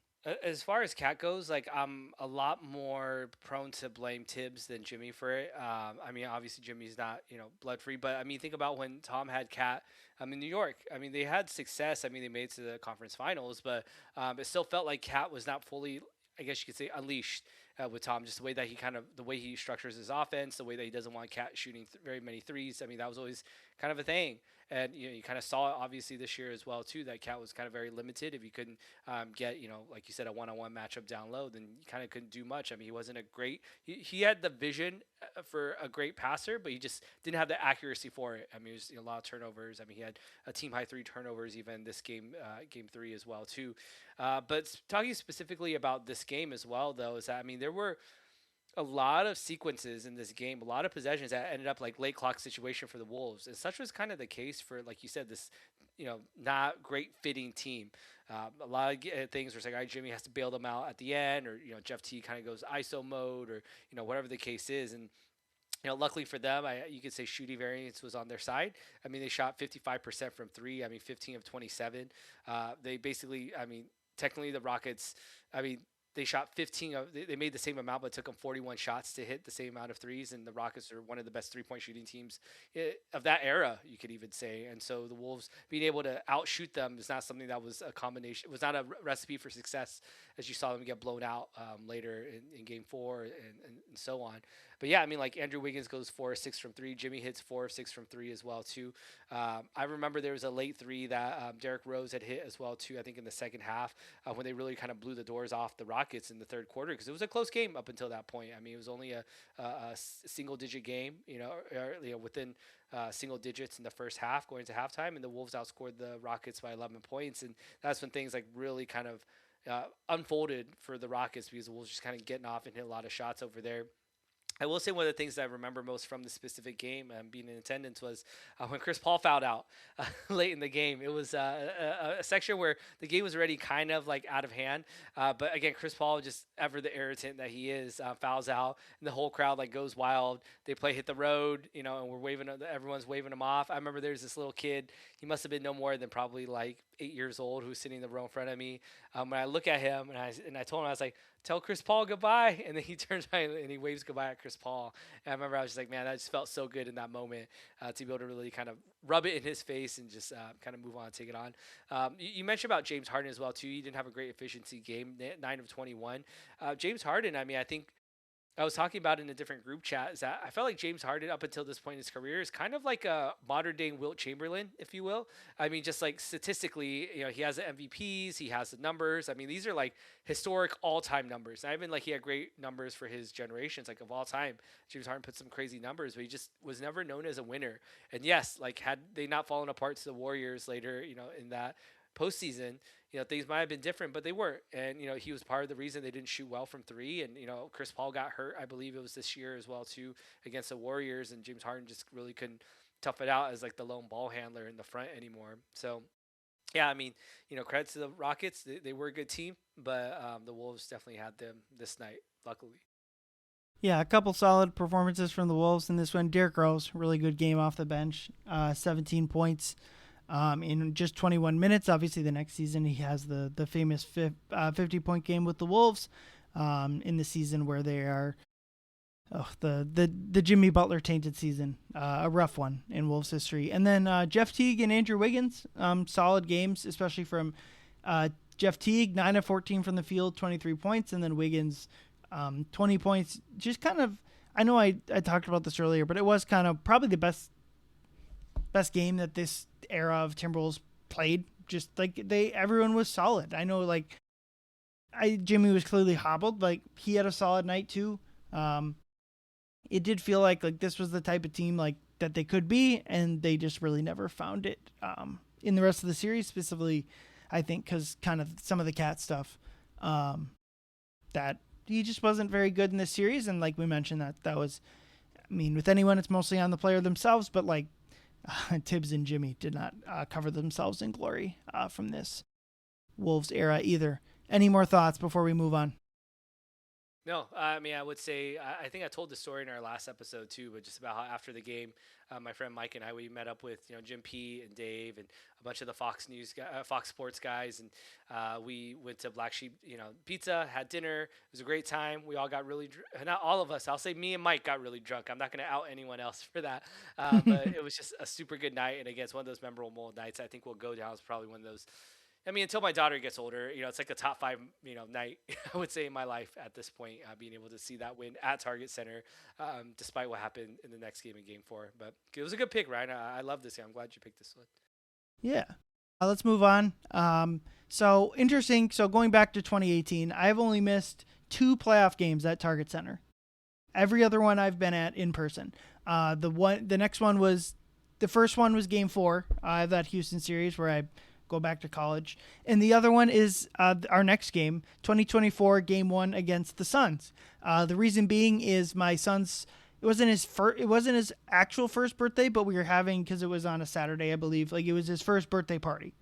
As far as Cat goes, like I'm a lot more prone to blame Tibbs than Jimmy for it. I mean, obviously Jimmy's not blood free, but I mean think about when Tom had Cat. In New York. I mean they had success. I mean they made it to the conference finals, but it still felt like Cat was not fully, I guess you could say, unleashed with Tom. Just the way that the way he structures his offense, the way that he doesn't want Cat shooting very many threes. I mean that was always kind of a thing. And you kind of saw it obviously this year as well too. That Cat was kind of very limited. If you couldn't get like you said a one-on-one matchup down low, then you kind of couldn't do much. I mean he wasn't a great. He had the vision for a great passer, but he just didn't have the accuracy for it. I mean it was a lot of turnovers. I mean he had a team high 3 turnovers even this game, game 3 as well too. But talking specifically about this game as well though is that I mean there were a lot of sequences in this game, a lot of possessions that ended up like late clock situation for the Wolves. And such was kind of the case for, like you said, this, not great fitting team. A lot of things where it's like, all right, Jimmy has to bail them out at the end, or, Jeff T kind of goes ISO mode, or, whatever the case is. And, luckily for them, you could say shooting variance was on their side. I mean, they shot 55% from three. I mean, 15 of 27. They basically, I mean, technically the Rockets, I mean, they shot 15 of, they made the same amount, but it took them 41 shots to hit the same amount of threes. And the Rockets are one of the best 3-point shooting teams of that era, you could even say. And so the Wolves being able to outshoot them is not something that was a combination. It was not a recipe for success, as you saw them get blown out later in game 4 and so on. But yeah, I mean, like Andrew Wiggins goes 4 of 6 from 3. Jimmy hits 4 of 6 from 3 as well too. I remember there was a late 3 that Derrick Rose had hit as well too. I think in the second half when they really kind of blew the doors off the Rockets in the third quarter, because it was a close game up until that point. I mean, it was only a single-digit game, within single digits in the first half going to halftime, and the Wolves outscored the Rockets by 11 points, and that's when things like really kind of unfolded for the Rockets, because the Wolves just kind of getting off and hit a lot of shots over there. I will say one of the things that I remember most from the specific game, being in attendance, was when Chris Paul fouled out late in the game. It was a section where the game was already kind of like out of hand, but again, Chris Paul, just ever the irritant that he is, fouls out, and the whole crowd like goes wild. They play "Hit the Road," and we're waving. Everyone's waving him off. I remember there's this little kid. He must have been no more than probably like 8 years old, who was sitting in the row in front of me. When I look at him and I told him, I was like, "Tell Chris Paul goodbye," and then he turns around and he waves goodbye at Chris Paul. And I remember I was just like, man, that just felt so good in that moment to be able to really kind of rub it in his face and just kind of move on and take it on. You mentioned about James Harden as well too. He didn't have a great efficiency game, 9 of 21. James Harden, I mean, I think I was talking about in a different group chat is that I felt like James Harden up until this point in his career is kind of like a modern day Wilt Chamberlain, if you will. I mean, just like statistically, he has the MVPs, he has the numbers. I mean, these are like historic all time numbers. Not even like he had great numbers for his generations, like of all time. James Harden put some crazy numbers, but he just was never known as a winner. And yes, like had they not fallen apart to the Warriors later, in that postseason, things might have been different, but they weren't. And, he was part of the reason they didn't shoot well from 3. And, Chris Paul got hurt, I believe it was this year as well, too, against the Warriors. And James Harden just really couldn't tough it out as like the lone ball handler in the front anymore. So, yeah, I mean, credit to the Rockets. They were a good team, but the Wolves definitely had them this night, luckily. Yeah, a couple solid performances from the Wolves in this one. Derrick Rose, really good game off the bench, 17 points. In just 21 minutes. Obviously, the next season he has the famous 50-point game with the Wolves in the season where they are the Jimmy Butler tainted season, a rough one in Wolves history. And then Jeff Teague and Andrew Wiggins, solid games, especially from Jeff Teague, 9 of 14 from the field, 23 points, and then Wiggins, 20 points. Just kind of, I know I talked about this earlier, but it was kind of probably the best game that this era of Timberwolves played. Just like everyone was solid. I know like Jimmy was clearly hobbled, like he had a solid night too. It did feel like this was the type of team like that they could be, and they just really never found it in the rest of the series, specifically I think because kind of some of the Cat stuff that he just wasn't very good in this series. And like we mentioned, that was, I mean, with anyone it's mostly on the player themselves, but like Tibbs and Jimmy did not cover themselves in glory from this Wolves era either. Any more thoughts before we move on? No, I mean, I would say I think I told the story in our last episode too, but just about how after the game, my friend Mike and I we met up with Jim P and Dave and a bunch of the Fox News, Fox Sports guys, and we went to Black Sheep, Pizza, had dinner. It was a great time. We all got really not all of us. I'll say me and Mike got really drunk. I'm not going to out anyone else for that, but it was just a super good night. And again, it's one of those memorable nights. I think will go down as probably one of those. I mean, until my daughter gets older, it's like a top five, night I would say in my life at this point, being able to see that win at Target Center, despite what happened in the next game in Game 4. But it was a good pick, Ryan. I love this game. I'm glad you picked this one. Yeah. Let's move on. So interesting. So going back to 2018, I've only missed 2 playoff games at Target Center. Every other one I've been at in person. The next one was the first one was Game 4 of that Houston series where I go back to college, and the other one is our next game, 2024 Game 1 against the Suns. The reason being is my son's it wasn't his actual first birthday, but we were having, because it was on a Saturday, I believe, like it was his first birthday party.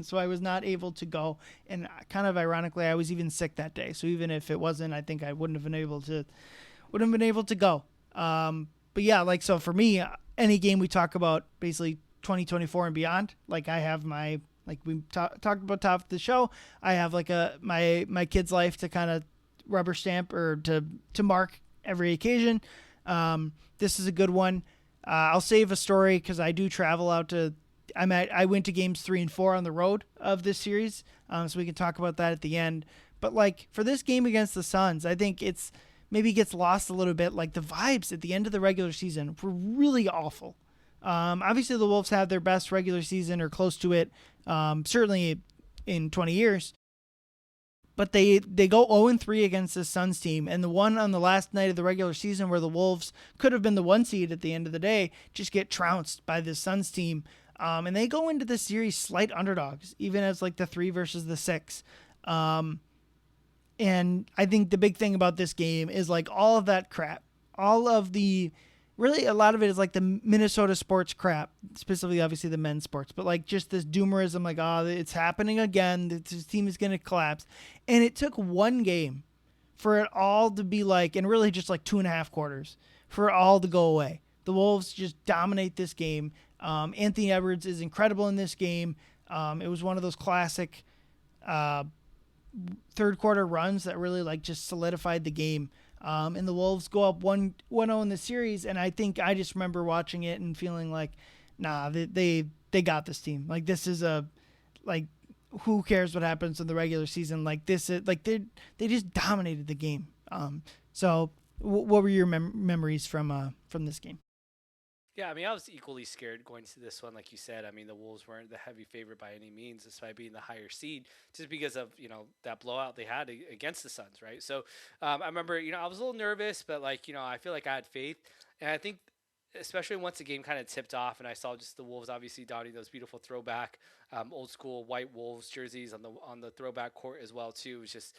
So I was not able to go, and kind of ironically, I was even sick that day. So even if it wasn't, I think I wouldn't have been able to go. But yeah, like, so for me, any game we talk about basically 2024 and beyond, like I have my, like we talked about top of the show, I have like my kid's life to kind of rubber stamp or to mark every occasion. This is a good one. I'll save a story because I do travel out to. I went to games 3 and 4 on the road of this series, so we can talk about that at the end. But like for this game against the Suns, I think it's maybe gets lost a little bit. Like the vibes at the end of the regular season were really awful. Obviously, the Wolves had their best regular season or close to it, certainly in 20 years. But they go 0-3 against the Suns team, and the one on the last night of the regular season where the Wolves could have been the 1 seed at the end of the day just get trounced by the Suns team, and they go into the series slight underdogs, even as like the 3 versus the 6. And I think the big thing about this game is like all of that crap, all of the really a lot of it is like the Minnesota sports crap, specifically obviously the men's sports, but like just this doomerism, like, oh, it's happening again. This team is going to collapse. And it took one game for it all to be like, and really just like 2.5 quarters for it all to go away. The Wolves just dominate this game. Anthony Edwards is incredible in this game. It was one of those classic third quarter runs that really like just solidified the game. And the Wolves go up 1-0 in the series, and I think I just remember watching it and feeling like, nah, they got this team. Like this is who cares what happens in the regular season? Like this is like they just dominated the game. So what were your memories from this game? Yeah, I mean, I was equally scared going to this one, like you said. I mean, the Wolves weren't the heavy favorite by any means, despite being the higher seed, just because of that blowout they had against the Suns, right? So I remember, I was a little nervous, but like I feel like I had faith, and I think especially once the game kind of tipped off, and I saw just the Wolves obviously donning those beautiful throwback, old school white Wolves jerseys on the throwback court as well too. It was just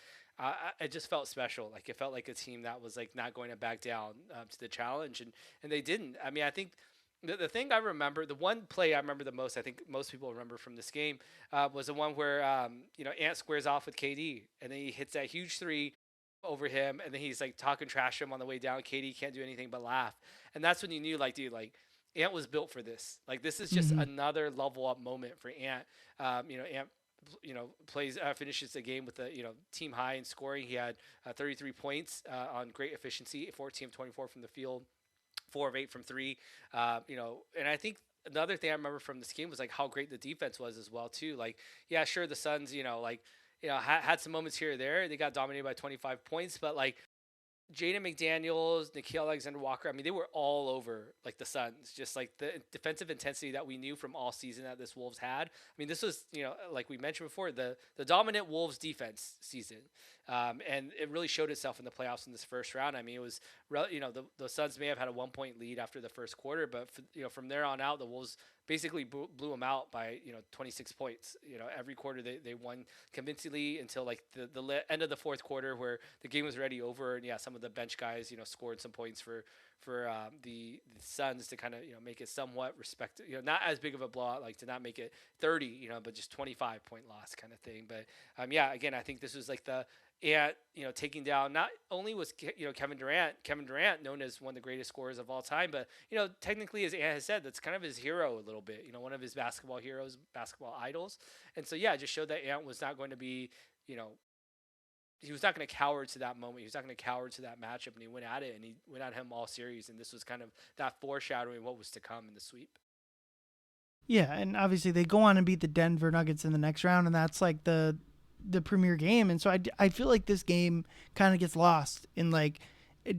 it just felt special. Like it felt like a team that was like not going to back down to the challenge, and they didn't. I mean, I think the thing I remember, the one play I remember the most, I think most people remember from this game, was the one where Ant squares off with KD, and then he hits that huge three over him, and then he's like talking trash to him on the way down. KD can't do anything but laugh, and that's when you knew, like, dude, like Ant was built for this. Like this is just Mm-hmm. another level up moment for Ant. Ant plays finishes the game with a team high in scoring. He had 33 points on great efficiency, 14 of 24 from the field, 4 of 8 from 3. And I think another thing I remember from this game was like how great the defense was as well too. Like, yeah, sure, the Suns, had some moments here or there. They got dominated by 25 points, but like Jaden McDaniels, Nickeil Alexander-Walker, I mean, they were all over like the Suns, just like the defensive intensity that we knew from all season that this Wolves had. I mean, this was, like we mentioned before, the dominant Wolves defense season. And it really showed itself in the playoffs in this first round. I mean, it was, the Suns may have had a 1-point lead after the first quarter, but from there on out, the Wolves basically blew them out by 26 points. Every quarter they won convincingly until like the end of the fourth quarter where the game was already over, and yeah, some of the bench guys scored some points for the Suns to kind of make it somewhat respect, not as big of a blowout, like to not make it 30, but just 25-point loss kind of thing. But yeah, again, I think this was like the and taking down, not only was Kevin Durant known as one of the greatest scorers of all time, but technically, as Ant has said, that's kind of his hero a little bit, one of his basketball heroes, basketball idols. And so yeah, it just showed that Ant was not going to be, you know he was not going to cower to that moment. He was not going to cower to that matchup, and he went at it, and he went at him all series. And this was kind of that foreshadowing what was to come in the sweep. Yeah, and obviously they go on and beat the Denver Nuggets in the next round, and that's like the premier game. And so I feel like this game kind of gets lost in like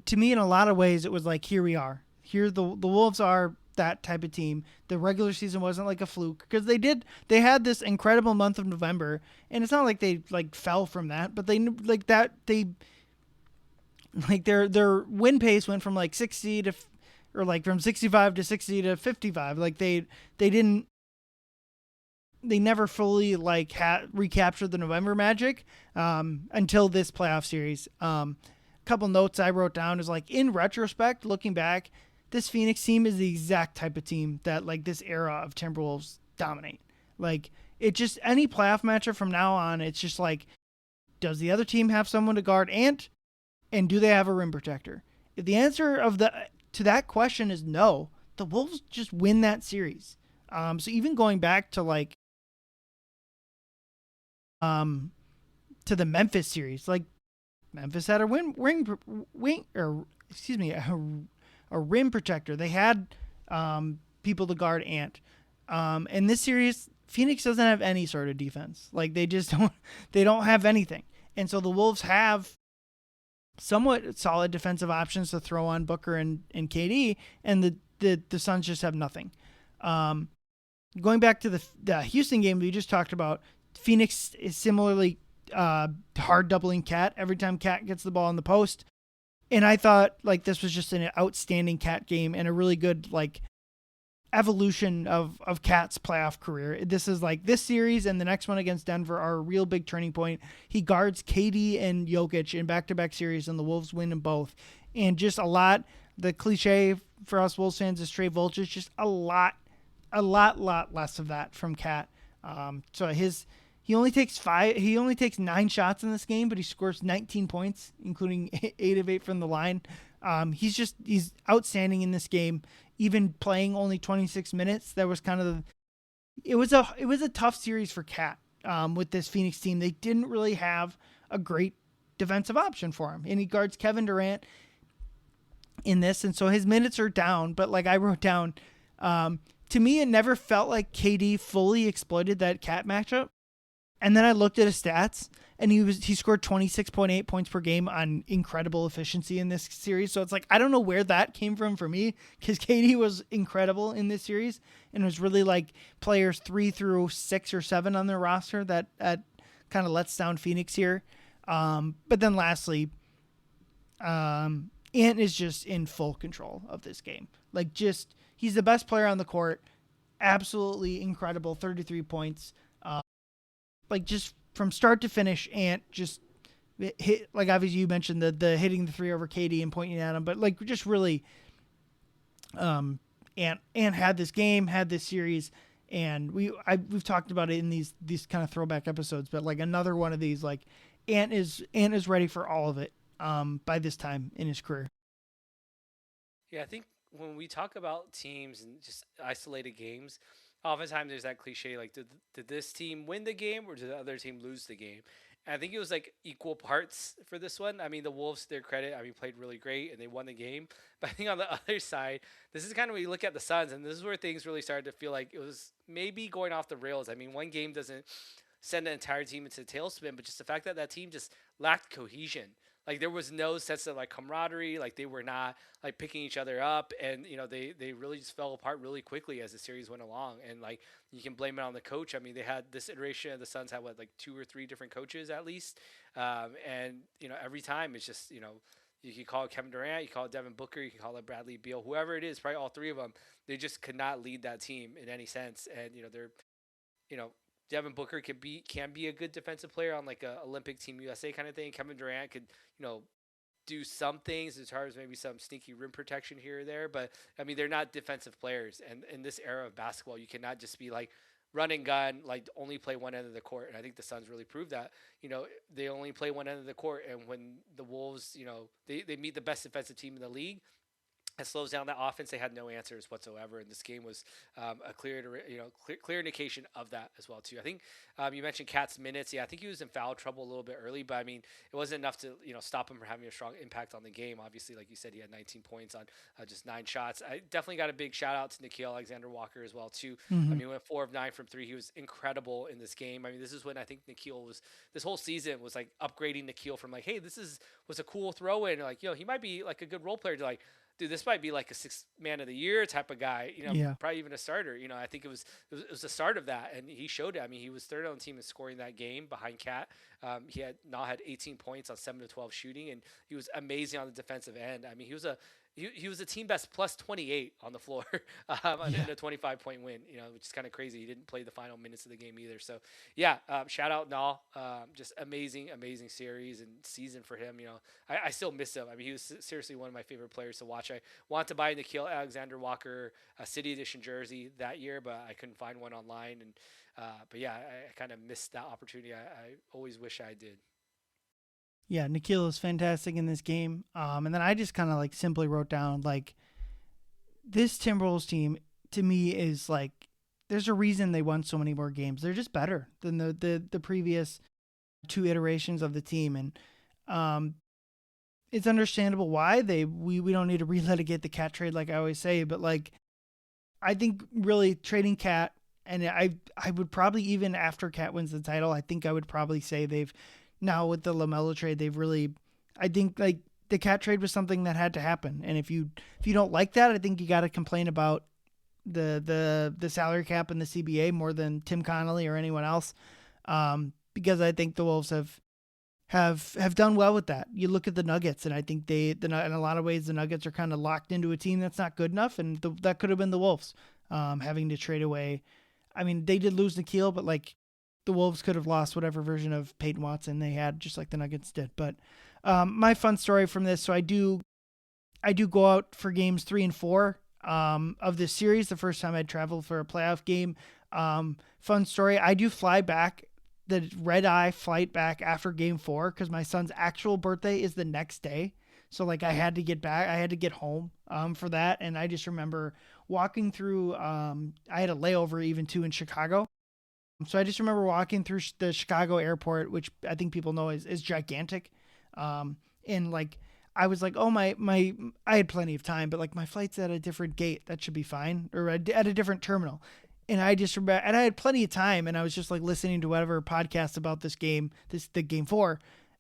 to me in a lot of ways it was like here we are. Here the Wolves are that type of team. The regular season wasn't like a fluke because they had this incredible month of November, and it's not like they like fell from that, but they like their win pace went from like 60 to or like from 65 to 60 to 55. Like they never fully like recaptured the November magic until this playoff series. Couple notes I wrote down is like in retrospect, looking back, this Phoenix team is the exact type of team that like this era of Timberwolves dominate. Like it just any playoff matchup from now on, it's just like, does the other team have someone to guard Ant, and do they have a rim protector? If the answer to that question is no, the Wolves just win that series. So even going back to like to the Memphis series, like Memphis had a a rim protector. They had people to guard Ant. In this series, Phoenix doesn't have any sort of defense. Like they don't have anything. And so the Wolves have somewhat solid defensive options to throw on Booker and KD, and the Suns just have nothing. Going back to the Houston game we just talked about, Phoenix is similarly hard doubling Cat every time Cat gets the ball in the post. And I thought like this was just an outstanding Cat game and a really good like evolution of Cat's playoff career. This is like this series and the next one against Denver are a real big turning point. He guards KD and Jokic in back-to-back series, and the Wolves win them both. And just a lot, the cliche for us Wolves fans is Trey Vulture, just a lot less of that from Cat. So he only takes 9 shots in this game, but he scores 19 points, including 8 of 8 from the line. He's outstanding in this game. Even playing only 26 minutes, that was kind of it was a tough series for Cat with this Phoenix team. They didn't really have a great defensive option for him, and he guards Kevin Durant in this, and so his minutes are down. But like I wrote down, to me, it never felt like KD fully exploited that Cat matchup. And then I looked at his stats, and he scored 26.8 points per game on incredible efficiency in this series. So it's like I don't know where that came from for me, because KD was incredible in this series, and it was really like players 3 through 6 or 7 on their roster that kind of lets down Phoenix here. But then lastly, Ant is just in full control of this game. Like he's the best player on the court. Absolutely incredible, 33 points. Like just from start to finish, Ant just hit, like obviously you mentioned the hitting the 3 over KD and pointing at him, but like just really, Ant had this game, had this series, and we've talked about it in these kind of throwback episodes, but like another one of these, like Ant is ready for all of it by this time in his career. Yeah, I think when we talk about teams and just isolated games, oftentimes there's that cliche like, did this team win the game or did the other team lose the game? And I think it was like equal parts for this one. I mean, the Wolves, to their credit, played really great and they won the game. But I think on the other side, this is kind of where you look at the Suns, and this is where things really started to feel like it was maybe going off the rails. I mean, one game doesn't send an entire team into a tailspin, but just the fact that that team just lacked cohesion. Like there was no sense of like camaraderie. Like they were not like picking each other up, and they really just fell apart really quickly as the series went along. And like you can blame it on the coach. I mean, they had this iteration of the Suns had what, like 2 or 3 different coaches at least, and every time it's just You can call it Kevin Durant, you call it Devin Booker, you can call it Bradley Beal, whoever it is, probably all three of them. They just could not lead that team in any sense. And they're you know, Devin Booker can be a good defensive player on like a Olympic Team USA kind of thing. Kevin Durant could do some things as far as maybe some sneaky rim protection here or there, but I mean they're not defensive players. And in this era of basketball, you cannot just be like run and gun, like only play one end of the court. And I think the Suns really proved that. They only play one end of the court, and when the Wolves, they meet the best defensive team in the league, it slows down that offense. They had no answers whatsoever, and this game was a clear indication of that as well too. I think you mentioned Cat's minutes. Yeah, I think he was in foul trouble a little bit early, but I mean it wasn't enough to stop him from having a strong impact on the game. Obviously, like you said, he had 19 points on just 9 shots. I definitely got a big shout out to Nickeil Alexander-Walker as well too. I Mm-hmm. mean, he went 4 of 9 from 3. He was incredible in this game. I mean, this is when I think Nickeil was this whole season was like upgrading Nickeil from like, hey, was a cool throw in, like he might be like a good role player to like, dude, this might be like a 6th man of the year type of guy, Yeah. probably even a starter. I think it was the start of that, and he showed it. I mean, he was third on the team in scoring that game behind Cat. He had 18 points on 7 to 12 shooting, and he was amazing on the defensive end. I mean, he was a team best plus 28 on the floor in Yeah. a 25-point win, which is kind of crazy. He didn't play the final minutes of the game either. So, yeah, shout out Nall. Just amazing, amazing series and season for him. I still miss him. I mean, he was seriously one of my favorite players to watch. I want to buy Nickeil Alexander-Walker a City Edition jersey that year, but I couldn't find one online. And but yeah, I kind of missed that opportunity. I always wish I did. Yeah, Nikhil is fantastic in this game. And then I just kind of like simply wrote down like this Timberwolves team to me is like there's a reason they won so many more games. They're just better than the previous 2 iterations of the team, and it's understandable why we don't need to relitigate the Cat trade like I always say, but like I think really trading Cat, and I would probably, even after Cat wins the title, I think I would probably say they've now with the LaMelo trade, they've really, I think like the Cat trade was something that had to happen. And if you don't like that, I think you got to complain about the salary cap and the CBA more than Tim Connolly or anyone else. Because I think the Wolves have done well with that. You look at the Nuggets, and I think in a lot of ways the Nuggets are kind of locked into a team that's not good enough, and that could have been the Wolves having to trade away. I mean, they did lose Nikhil, but like the Wolves could have lost whatever version of Peyton Watson they had, just like the Nuggets did. But my fun story from this, so I do go out for games 3 and 4 of this series. The first time I'd traveled for a playoff game. Fun story, I do fly back, the red eye flight back after game 4 because my son's actual birthday is the next day. So like I had to get back, I had to get home for that. And I just remember walking through, I had a layover even too in Chicago. So I just remember walking through the Chicago airport, which I think people know is gigantic. And like, I was like, oh, I had plenty of time, but like my flight's at a different gate. That should be fine. Or at a different terminal. And I just remember, and I had plenty of time, and I was just like listening to whatever podcast about this game, the game 4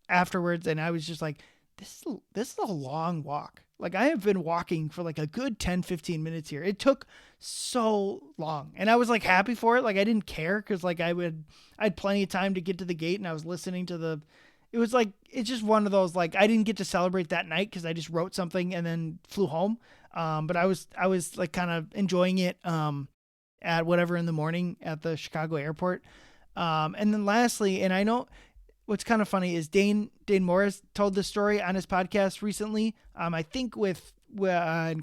afterwards. And I was just like, this is a long walk. Like I have been walking for like a good 10, 15 minutes here. It took so long, and I was like happy for it. Like I didn't care. Cause like I had plenty of time to get to the gate, and I was listening to it was like, it's just one of those, like I didn't get to celebrate that night cause I just wrote something and then flew home. But I was like kind of enjoying it, at whatever in the morning at the Chicago airport. And then lastly, and I know what's kind of funny is Dane Morris told this story on his podcast recently. I think with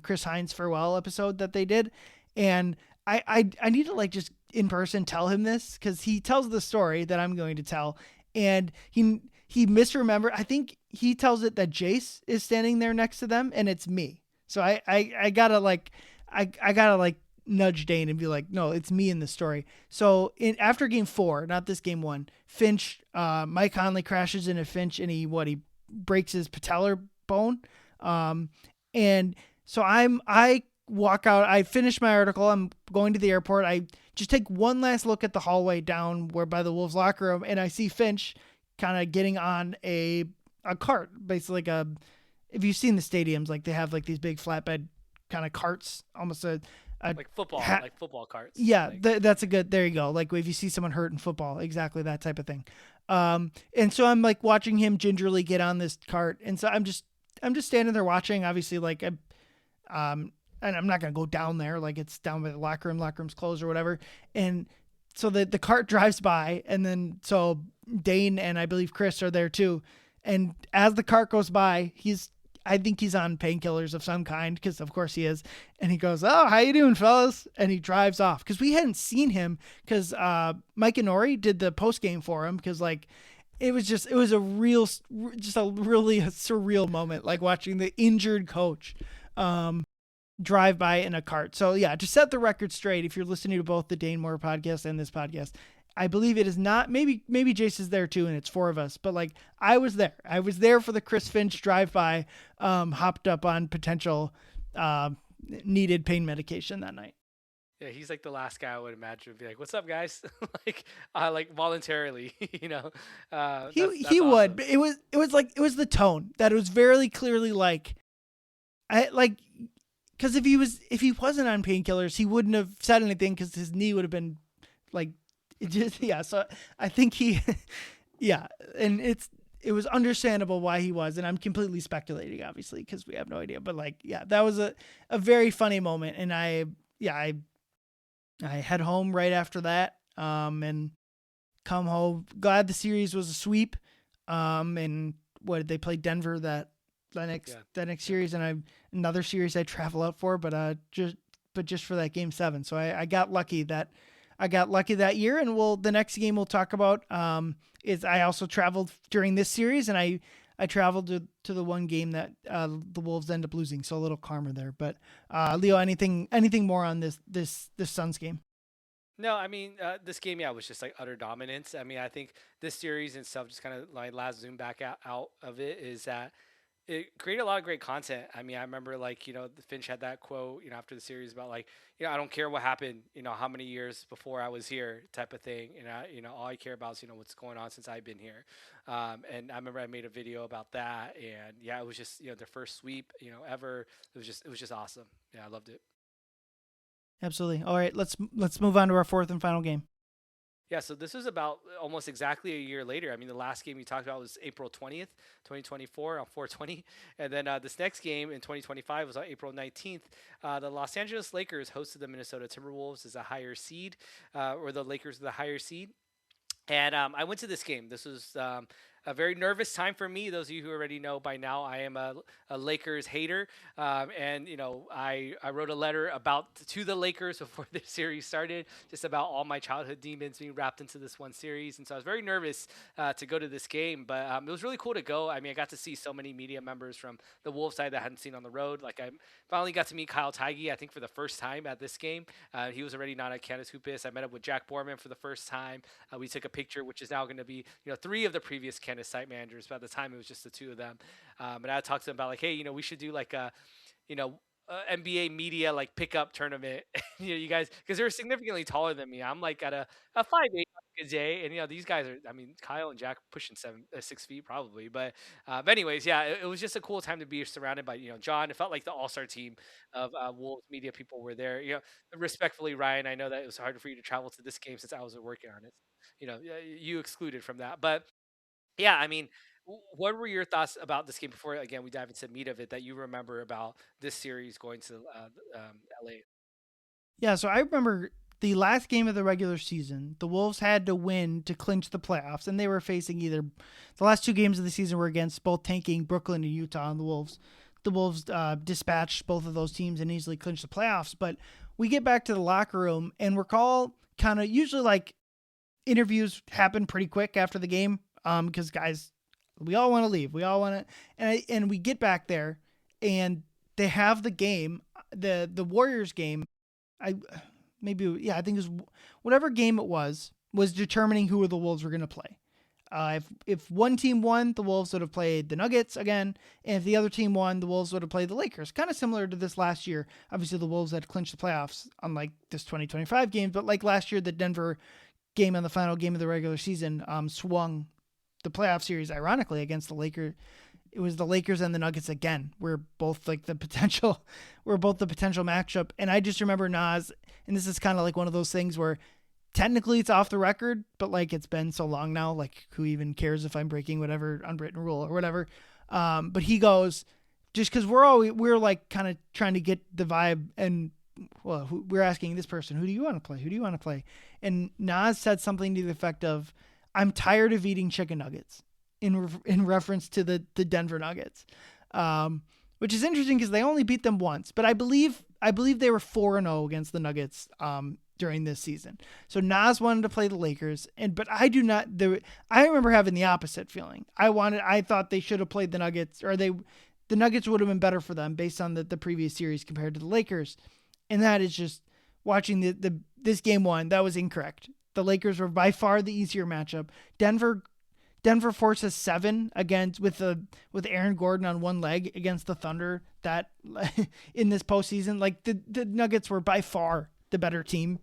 Chris Hines' farewell episode that they did. And I need to like just in person tell him this because he tells the story that I'm going to tell. And he misremembered. I think he tells it that Jace is standing there next to them and it's me. So I gotta like, I gotta like nudge Dane and be like, no, it's me in the story. So after game 4, not this game 1, Finch, Mike Conley crashes into Finch and he breaks his patellar bone. And so I walk out, I finish my article. I'm going to the airport. I just take one last look at the hallway down where by the Wolves locker room. And I see Finch kind of getting on a cart, basically like if you've seen the stadiums, like they have like these big flatbed kind of carts, almost like football carts. Yeah, like, that's a good. There you go. Like if you see someone hurt in football, exactly that type of thing. And so I'm like watching him gingerly get on this cart, and so standing there watching. Obviously, like and I'm not gonna go down there. Like it's down by the locker room. Locker room's closed or whatever. And so the cart drives by, and then so Dane and I believe Chris are there too. And as the cart goes by, I think he's on painkillers of some kind, because of course he is. And he goes, "Oh, how you doing, fellas?" And he drives off, because we hadn't seen him, because Mike and Nori did the post game for him, because like it was a really surreal moment, like watching the injured coach drive by in a cart. So yeah, to set the record straight, if you're listening to both the Dane Moore podcast and this podcast, I believe it is not, maybe Jace is there too, and it's 4 of us, but like I was there for the Chris Finch drive by, hopped up on potential needed pain medication that night. Yeah, he's like the last guy I would imagine would be like, "What's up, guys?" like voluntarily, He awesome. would, but it was the tone that it was very clearly like, because if he wasn't on painkillers, he wouldn't have said anything, because his knee would have been like, it just, yeah. So I think yeah, and it was understandable why he was, and I'm completely speculating, obviously, because we have no idea. But like, yeah, that was a very funny moment, and I head home right after that, and come home. Glad the series was a sweep, and what did they play? Denver that next series, and another series I travel out for, but just for that game 7. So I got lucky that year. And the next game we'll talk about is I also traveled during this series, and I traveled to the one game that the Wolves end up losing, so a little karma there. But Leo, anything more on this Suns game? No, I mean, this game, was just like utter dominance. I mean, I think this series and stuff, just kind of like last zoom back out of it, is that it created a lot of great content. I mean, I remember like, Finch had that quote, after the series about like, I don't care what happened, how many years before I was here type of thing. And all I care about is, what's going on since I've been here. And I remember I made a video about that, and it was just, their first sweep, ever. It was just awesome. Yeah, I loved it. Absolutely. All right, let's move on to our 4th and final game. Yeah, so this was about almost exactly a year later. I mean, the last game we talked about was April 20th, 2024 on 4/20. And then this next game in 2025 was on April 19th. The Los Angeles Lakers hosted the Minnesota Timberwolves as a higher seed, or the Lakers were the higher seed. And I went to this game. This was a very nervous time for me. Those of you who already know by now, I am a Lakers hater. And, I wrote a letter to the Lakers before the series started, just about all my childhood demons being wrapped into this one series. And so I was very nervous to go to this game. But it was really cool to go. I mean, I got to see so many media members from the Wolves side that I hadn't seen on the road. Like, I finally got to meet Kyle Tighe, I think, for the first time at this game. He was already not at Candace Hoopus. I met up with Jack Borman for the first time. We took a picture, which is now going to be, 3 of the previous Candace site managers. But at the time, it was just the 2 of them. And I talked to them about like, hey, we should do like a, NBA media like pickup tournament. You guys, because they're significantly taller than me. I'm like at a 5'8" a day, and these guys are. I mean, Kyle and Jack pushing 6 feet probably. But anyways, it was just a cool time to be surrounded by John. It felt like the all-star team of Wolves media people were there. Respectfully, Ryan, I know that it was hard for you to travel to this game since I was working on it. You excluded from that, but. Yeah, I mean, what were your thoughts about this game before, again, we dive into the meat of it that you remember about this series going to LA? Yeah, so I remember the last game of the regular season, the Wolves had to win to clinch the playoffs, and they were facing the last 2 games of the season were against both tanking Brooklyn and Utah, and the Wolves dispatched both of those teams and easily clinched the playoffs. But we get back to the locker room, and we're all kind of, usually like interviews happen pretty quick after the game, because guys, we all want to leave. We all want to, and we get back there, and they have the game, the Warriors game. I think it was whatever game it was determining who the Wolves were going to play. If one team won, the Wolves would have played the Nuggets again, and if the other team won, the Wolves would have played the Lakers. Kind of similar to this last year. Obviously, the Wolves had clinched the playoffs, unlike this 2025 game, but like last year, the Denver game on the final game of the regular season swung the playoff series, ironically, against the Lakers. It was the Lakers and the Nuggets again. We're both the potential matchup. And I just remember Nas, and this is kind of like one of those things where technically it's off the record, but like it's been so long now, like who even cares if I'm breaking whatever unwritten rule or whatever. But he goes, just because we're like kind of trying to get the vibe, and well, we're asking this person, who do you want to play? Who do you want to play? And Nas said something to the effect of, "I'm tired of eating chicken nuggets," in reference to the Denver Nuggets, which is interesting because they only beat them once, but I believe they were 4-0 against the Nuggets during this season. So Nas wanted to play the Lakers, but I do not. I remember having the opposite feeling. I thought they should have played the Nuggets, or the Nuggets would have been better for them based on the previous series compared to the Lakers. And that is just watching this game one. That was incorrect. The Lakers were by far the easier matchup. Denver forces 7 against with Aaron Gordon on one leg against the Thunder. That in this postseason, like the Nuggets were by far the better team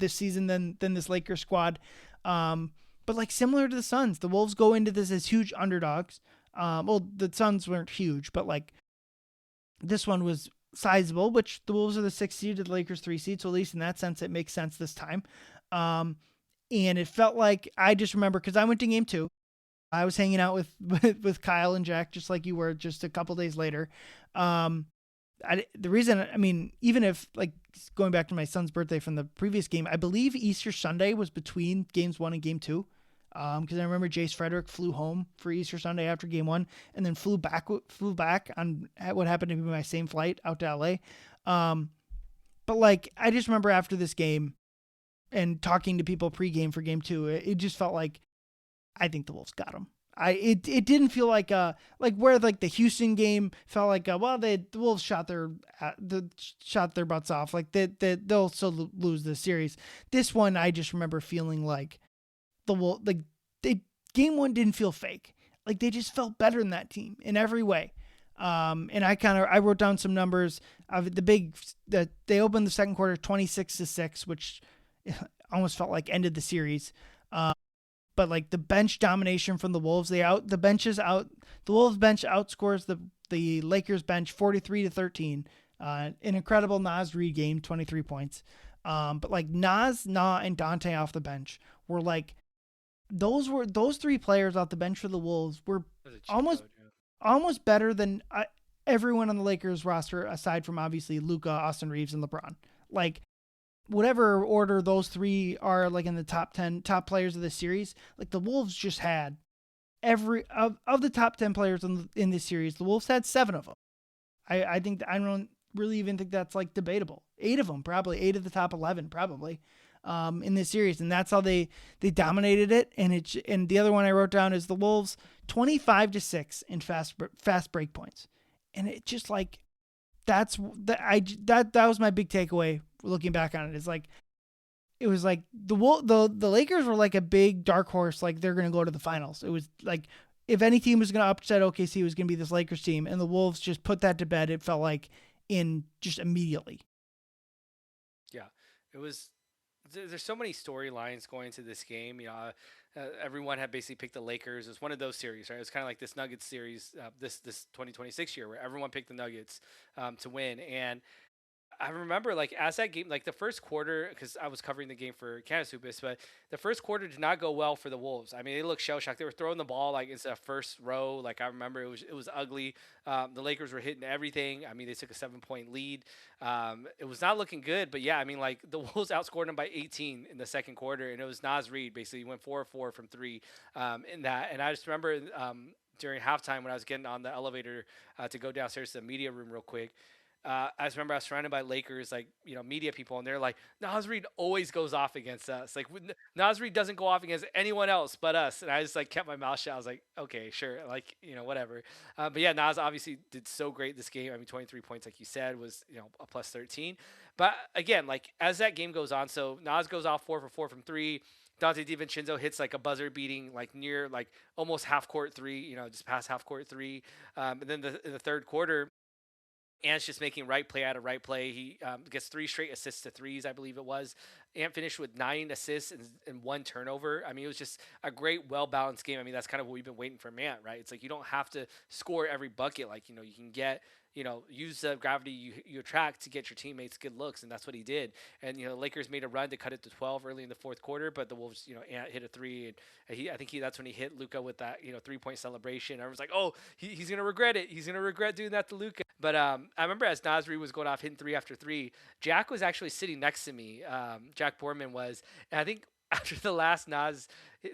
this season than this Lakers squad. But like similar to the Suns, the Wolves go into this as huge underdogs. Well, the Suns weren't huge, but like this one was sizable, which the Wolves are the 6th seed, the Lakers 3 seed. So at least in that sense, it makes sense this time. And it felt like, I just remember, because I went to game 2. I was hanging out with Kyle and Jack, just like you were, just a couple days later. The reason, I mean, even if, like, going back to my son's birthday from the previous game, I believe Easter Sunday was between games 1 and game 2. Because I remember Jace Frederick flew home for Easter Sunday after game 1, and then flew back on what happened to be my same flight out to LA. But like, I just remember after this game and talking to people pregame for game 2, it just felt like, I think the Wolves got them. It didn't feel like where like the Houston game felt like the Wolves shot their butts off, like they'll still lose the series. This one, I just remember feeling like game 1 didn't feel fake. Like they just felt better than that team in every way. And I wrote down some numbers of they opened the second quarter 26-6, which almost felt like ended the series. But like the bench domination from the Wolves, the Wolves bench outscores the Lakers bench 43-13. An incredible Nas Reed game, 23 points. But like Nas, and Dante off the bench were like, those 3 players off the bench for the Wolves were almost better than everyone on the Lakers roster, aside from obviously Luka, Austin Reeves, and LeBron. Like, whatever order those 3 are, like in the top 10 top players of the series, like the Wolves just had every of the top 10 players in this series. The Wolves had 7 of them. I think I don't really even think that's like debatable. 8 of them, probably 8 of the top 11, probably in this series, and that's how they dominated it. And the other one I wrote down is the Wolves 25-6 in fast break points, and it just like that was my big takeaway looking back on it. Is like, it was like the Lakers were like a big dark horse, like they're going to go to the finals. It was like, if any team was going to upset OKC, it was going to be this Lakers team, and the Wolves just put that to bed. It felt like in just immediately. Yeah, it was. There's so many storylines going into this game. Everyone had basically picked the Lakers. It was one of those series, right? It was kind of like this Nuggets series, this 2026 year, where everyone picked the Nuggets to win. And I remember, like, as that game, like the first quarter, because I was covering the game for Candace Hoopus, but the first quarter did not go well for the Wolves. I mean, they looked shell shocked. They were throwing the ball like it's a first row. Like, I remember it was ugly. The Lakers were hitting everything. I mean, they took a 7-point lead. It was not looking good, but yeah, I mean, like the Wolves outscored them by 18 in the second quarter, and it was Nas Reed basically. He went 4-4 from 3 in that. And I just remember during halftime when I was getting on the elevator to go downstairs to the media room real quick. I just remember I was surrounded by Lakers, like, media people, and they're like, Nas Reed always goes off against us. Like, Nas Reed doesn't go off against anyone else but us. And I just like kept my mouth shut. I was like, okay, sure, like, whatever. But yeah, Nas obviously did so great this game. I mean, 23 points, like you said, was a plus 13. But again, like as that game goes on, so Nas goes off 4 for 4 from 3. Dante DiVincenzo hits like a buzzer beating, like near like almost half court 3, just past half court 3. And then in the third quarter, Ant's just making right play out of right play. He gets 3 straight assists to threes, I believe it was. Ant finished with 9 assists and 1 turnover. I mean, it was just a great, well-balanced game. I mean, that's kind of what we've been waiting for Ant, right? It's like you don't have to score every bucket. Like, you can get use the gravity you attract to get your teammates good looks, and that's what he did. And Lakers made a run to cut it to 12 early in the fourth quarter, but the Wolves, Ant hit a three, and I think that's when he hit Luka with that 3-point celebration. Everyone's like, oh, he's gonna regret it. He's gonna regret doing that to Luka. But I remember as Nasri was going off hitting three after three, Jack was actually sitting next to me. Jack Borman was, and I think after the last Nas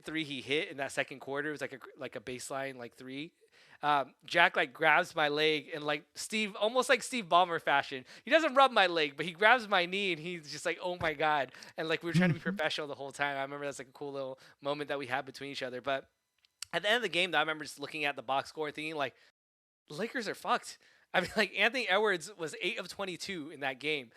three he hit in that second quarter, it was like a baseline like three. Jack like grabs my leg and like Steve, almost like Steve Ballmer fashion. He doesn't rub my leg, but he grabs my knee and he's just like, "Oh my god!" And like we were trying to be professional the whole time. I remember that's like a cool little moment that we had between each other. But at the end of the game, though, I remember just looking at the box score and thinking like, the Lakers are fucked. I mean, like Anthony Edwards was 8 of 22 in that game.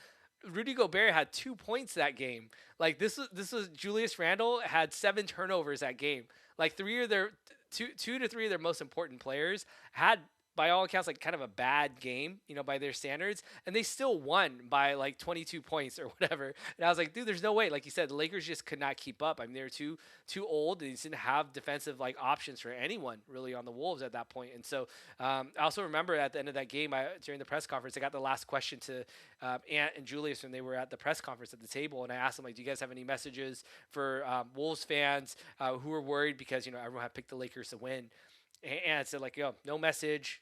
Rudy Gobert had 2 points that game. Like this was Julius Randle had 7 turnovers that game. Like two to three of their most important players had, by all accounts, like kind of a bad game, by their standards, and they still won by like 22 points or whatever. And I was like, dude, there's no way. Like you said, the Lakers just could not keep up. I mean, they were too old. They didn't have defensive like options for anyone really on the Wolves at that point. And so I also remember at the end of that game, during the press conference, I got the last question to Ant and Julius when they were at the press conference at the table, and I asked them like, do you guys have any messages for Wolves fans who were worried because everyone had picked the Lakers to win? And said like, no message,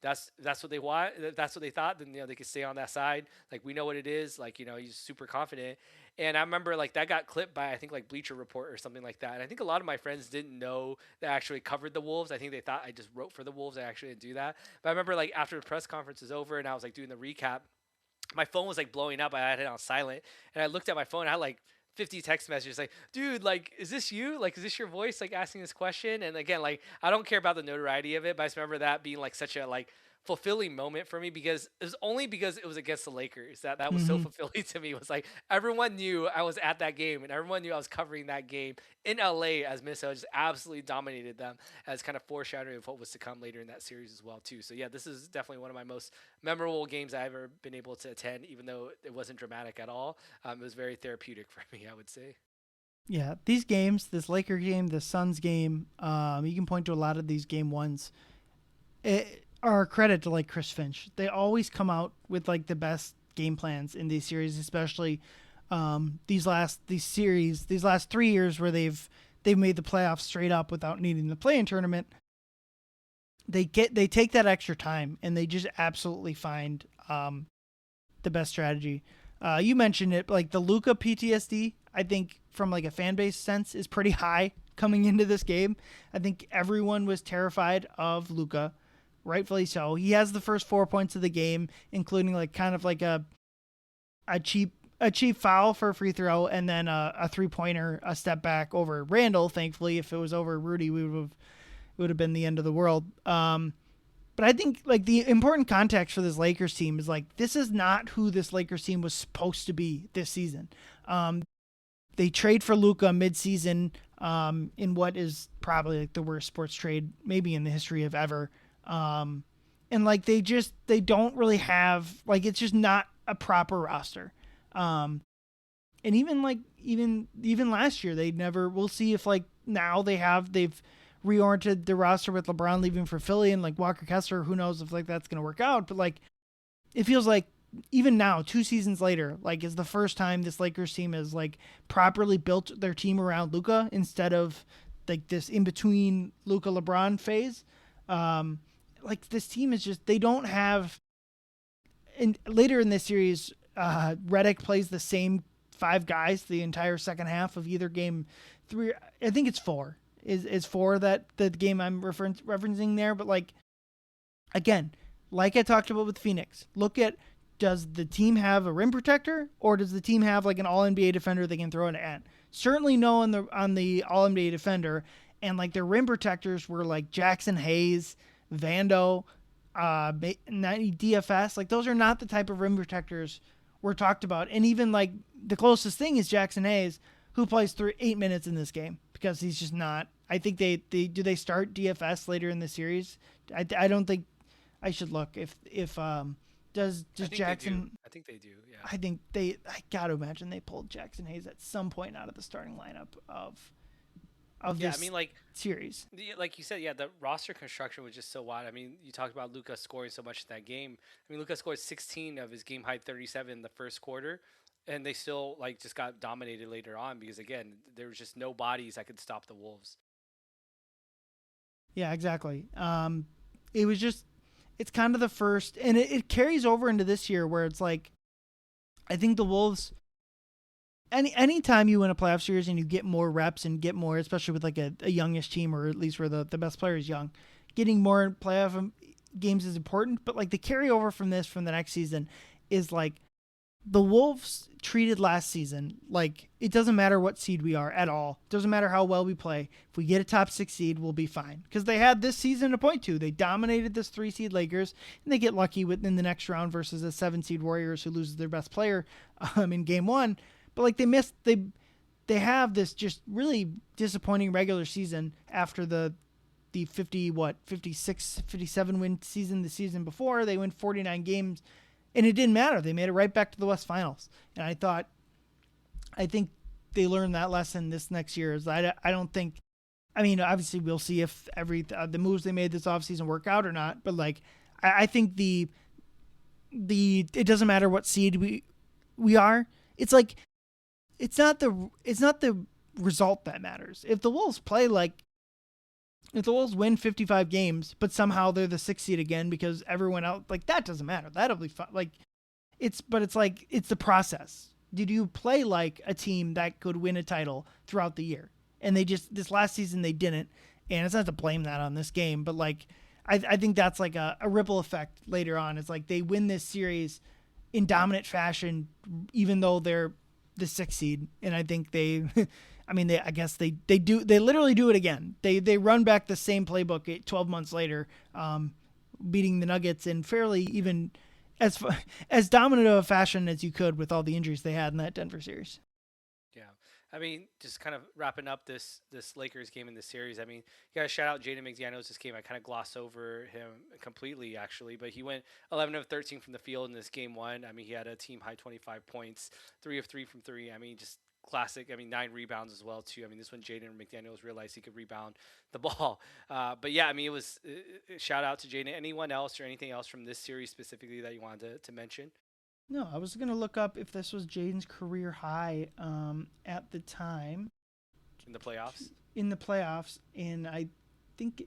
that's what they want. That's what they thought. Then they could stay on that side. Like we know what it is. Like he's super confident. And I remember like that got clipped by I think like Bleacher Report or something like that. And I think a lot of my friends didn't know that I actually covered the Wolves. I think they thought I just wrote for the Wolves. I actually didn't do that. But I remember like after the press conference was over and I was like doing the recap, my phone was like blowing up. I had it on silent, and I looked at my phone. I had like 50 text messages like, dude, like, is this you? Like, is this your voice, like, asking this question? And again, like, I don't care about the notoriety of it, but I just remember that being like such a like fulfilling moment for me, because it was only because it was against the Lakers that was so fulfilling to me. It was like everyone knew I was at that game and everyone knew I was covering that game in LA as Minnesota just absolutely dominated them, as kind of foreshadowing of what was to come later in that series as well too. So yeah, this is definitely one of my most memorable games I've ever been able to attend, even though it wasn't dramatic at all. It was very therapeutic for me, I would say. Yeah, these games, this Laker game, the Suns game, you can point to a lot of these game ones. Are a credit to like Chris Finch. They always come out with like the best game plans in these series, especially these last 3 years where they've made the playoffs straight up without needing the play-in tournament. They take that extra time and they just absolutely find the best strategy. You mentioned it, like the Luka PTSD, I think from like a fan base sense is pretty high coming into this game. I think everyone was terrified of Luka, rightfully so. He has the first 4 points of the game, including like kind of like a cheap foul for a free throw, and then a 3-pointer, a step back over Randall. Thankfully, if it was over Rudy, it would have been the end of the world. But I think like the important context for this Lakers team is like this is not who this Lakers team was supposed to be this season. They trade for Luka midseason in what is probably like the worst sports trade maybe in the history of ever. And like they don't really have, like, it's just not a proper roster. And even last year we'll see if like now they've reoriented the roster with LeBron leaving for Philly and like Walker Kessler. Who knows if like that's going to work out, but like it feels like even now 2 seasons later, like is the first time this Lakers team has like properly built their team around Luka instead of like this in between Luka LeBron phase. Like this team is just, they don't have, and later in this series, Redick plays the same 5 guys the entire second half of either game 3. I think it's 4 is 4 that the game I'm referencing there. But like, again, like I talked about with Phoenix, look at, does the team have a rim protector or does the team have like an all NBA defender they can throw in at? Certainly no on the all NBA defender. And like their rim protectors were like Jackson Hayes, Vando, 90 DFS. Like those are not the type of rim protectors we're talked about. And even like the closest thing is Jackson Hayes, who plays 8 minutes in this game because he's just not. I think they start DFS later in the series. I don't think, I should look if does Jackson. I think they do. Yeah. I got to imagine they pulled Jackson Hayes at some point out of the starting lineup of of Yeah, I this mean, like series. like you said, yeah, the roster construction was just so wild. I mean, you talked about Luka scoring so much in that game. I mean, Luka scored 16 of his game high 37 in the first quarter, and they still like just got dominated later on because again, there was just no bodies that could stop the Wolves. Yeah, exactly. It was just, it's kind of the first, and it carries over into this year where it's like, I think the Wolves, anytime you win a playoff series and you get more reps and get more, especially with like a youngish team or at least where the best player is young, getting more playoff games is important. But like the carryover from this from the next season is like the Wolves treated last season like it doesn't matter what seed we are at all. It doesn't matter how well we play. If we get a top 6 seed, we'll be fine. Because they had this season to point to. They dominated this 3 seed Lakers, and they get lucky within the next round versus a 7 seed Warriors who loses their best player in game 1. But like they have this just really disappointing regular season after the 56 57 win season the season before. They win 49 games, and it didn't matter. They made it right back to the West Finals. And I think they learned that lesson this next year. Is I don't think, I mean, obviously we'll see if the moves they made this offseason work out or not. But like, I think it doesn't matter what seed we are. It's like, it's not the result that matters. If the Wolves win 55 games, but somehow they're the 6th seed again because everyone else, like, that doesn't matter. That'll be fun. Like, it's the process. Did you play like a team that could win a title throughout the year? And this last season they didn't. And it's not to blame that on this game, but like, I think that's like a ripple effect later on. It's like they win this series in dominant fashion, even though they're the 6th seed. And I think I guess they literally do it again. They run back the same playbook 12 months later, beating the Nuggets in fairly even as dominant of a fashion as you could with all the injuries they had in that Denver series. Yeah. I mean, just kind of wrapping up this Lakers game in this series. I mean, you got to shout out Jaden McDaniels this game. I kind of glossed over him completely, actually, but he went 11 of 13 from the field in this game 1. I mean, he had a team high 25 points, 3 of 3 from 3. I mean, just classic. I mean, 9 rebounds as well too. I mean, this one Jaden McDaniels realized he could rebound the ball. But yeah, I mean, it was shout out to Jaden. Anyone else or anything else from this series specifically that you wanted to mention? No, I was going to look up if this was Jaden's career high at the time. In the playoffs? In the playoffs, and I think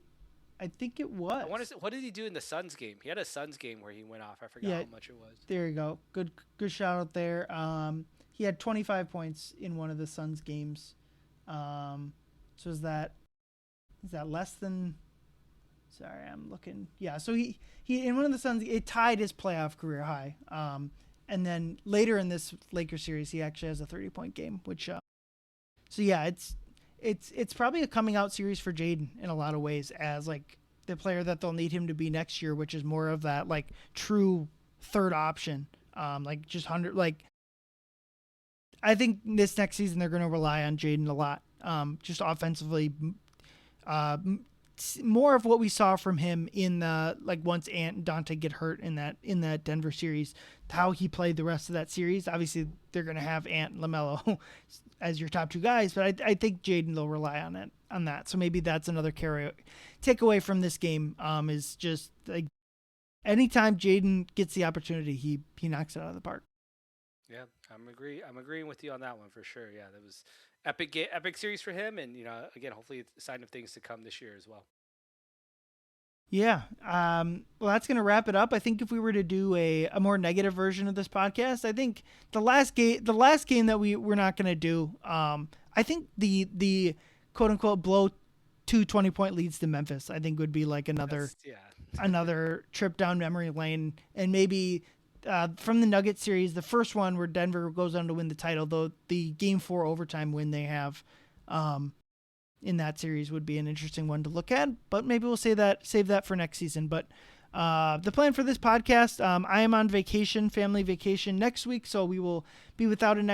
it was. I want to say, what did he do in the Suns game? He had a Suns game where he went off. I forgot how much it was. There you go. Good shout out there. He had 25 points in one of the Suns games. So is that less than? Sorry, I'm looking. Yeah, so he in one of the Suns, it tied his playoff career high. And then later in this Lakers series, he actually has a 30-point game, which. So yeah, it's probably a coming out series for Jaden in a lot of ways as like the player that they'll need him to be next year, which is more of that like true third option. Like just 100 like. I think this next season they're going to rely on Jaden a lot, just offensively. More of what we saw from him in the like once Ant and Dante get hurt in that Denver series, how he played the rest of that series. Obviously, they're going to have Ant and LaMelo as your top 2 guys, but I think Jaden will rely on that. So maybe that's another takeaway from this game. Is just like anytime Jaden gets the opportunity, he knocks it out of the park. Yeah, I'm agreeing with you on that one for sure. Yeah, that was epic series for him, and again, hopefully it's a sign of things to come this year as well. Yeah. Well, that's gonna wrap it up. I think if we were to do a more negative version of this podcast, I think the last game that we're not gonna do. I think the quote unquote blow 20-point leads to Memphis, I think would be like another another trip down memory lane, and maybe. From the Nuggets series, the first one where Denver goes on to win the title, though the Game 4 overtime win they have in that series would be an interesting one to look at. But maybe we'll save that for next season. But the plan for this podcast, I am on vacation, family vacation next week, so we will be without an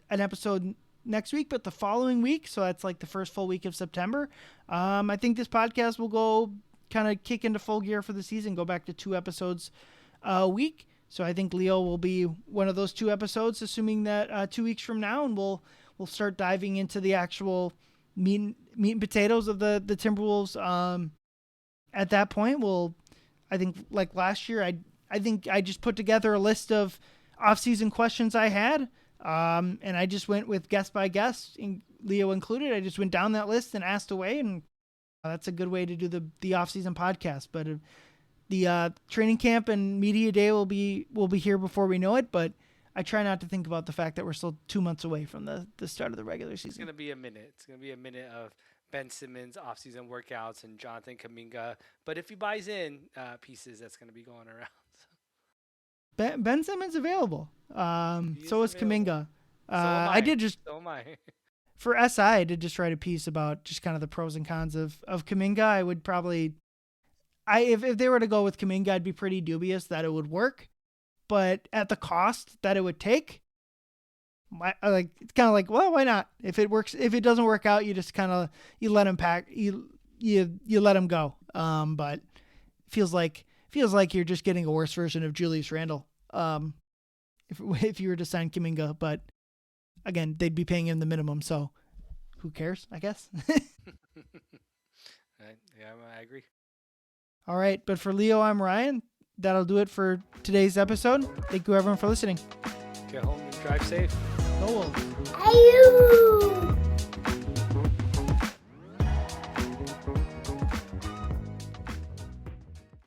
episode next week, but the following week, so that's like the first full week of September. I think this podcast will go kind of kick into full gear for the season, go back to 2 episodes a week. So I think Leo will be one of those 2 episodes, assuming that 2 weeks from now, and we'll start diving into the actual meat meat and potatoes of the Timberwolves. At that point, I think like last year, I think I just put together a list of off-season questions I had, and I just went with guest by guest, Leo included. I just went down that list and asked away, and that's a good way to do the off-season podcast. But the training camp and media day will be here before we know it. But I try not to think about the fact that we're still 2 months away from the start of the regular season. It's gonna be a minute. It's gonna be a minute of Ben Simmons off-season workouts and Jonathan Kuminga. But if he buys in pieces, that's gonna be going around. Ben Simmons available. So is Kuminga. So am I. I did just So am I. for SI. I did just write a piece about just kind of the pros and cons of Kuminga. I would probably, if they were to go with Kuminga, I'd be pretty dubious that it would work. But at the cost that it would take, it's kind of like, well, why not? If it works, if it doesn't work out, you just kind of you let him pack, you let him go. But feels like you're just getting a worse version of Julius Randle. If you were to sign Kuminga, but again, they'd be paying him the minimum, so who cares? I guess. Yeah, I agree. All right, but for Leo, I'm Ryan. That'll do it for today's episode. Thank you, everyone, for listening. Get home and drive safe. Go Wolves. Ayoo!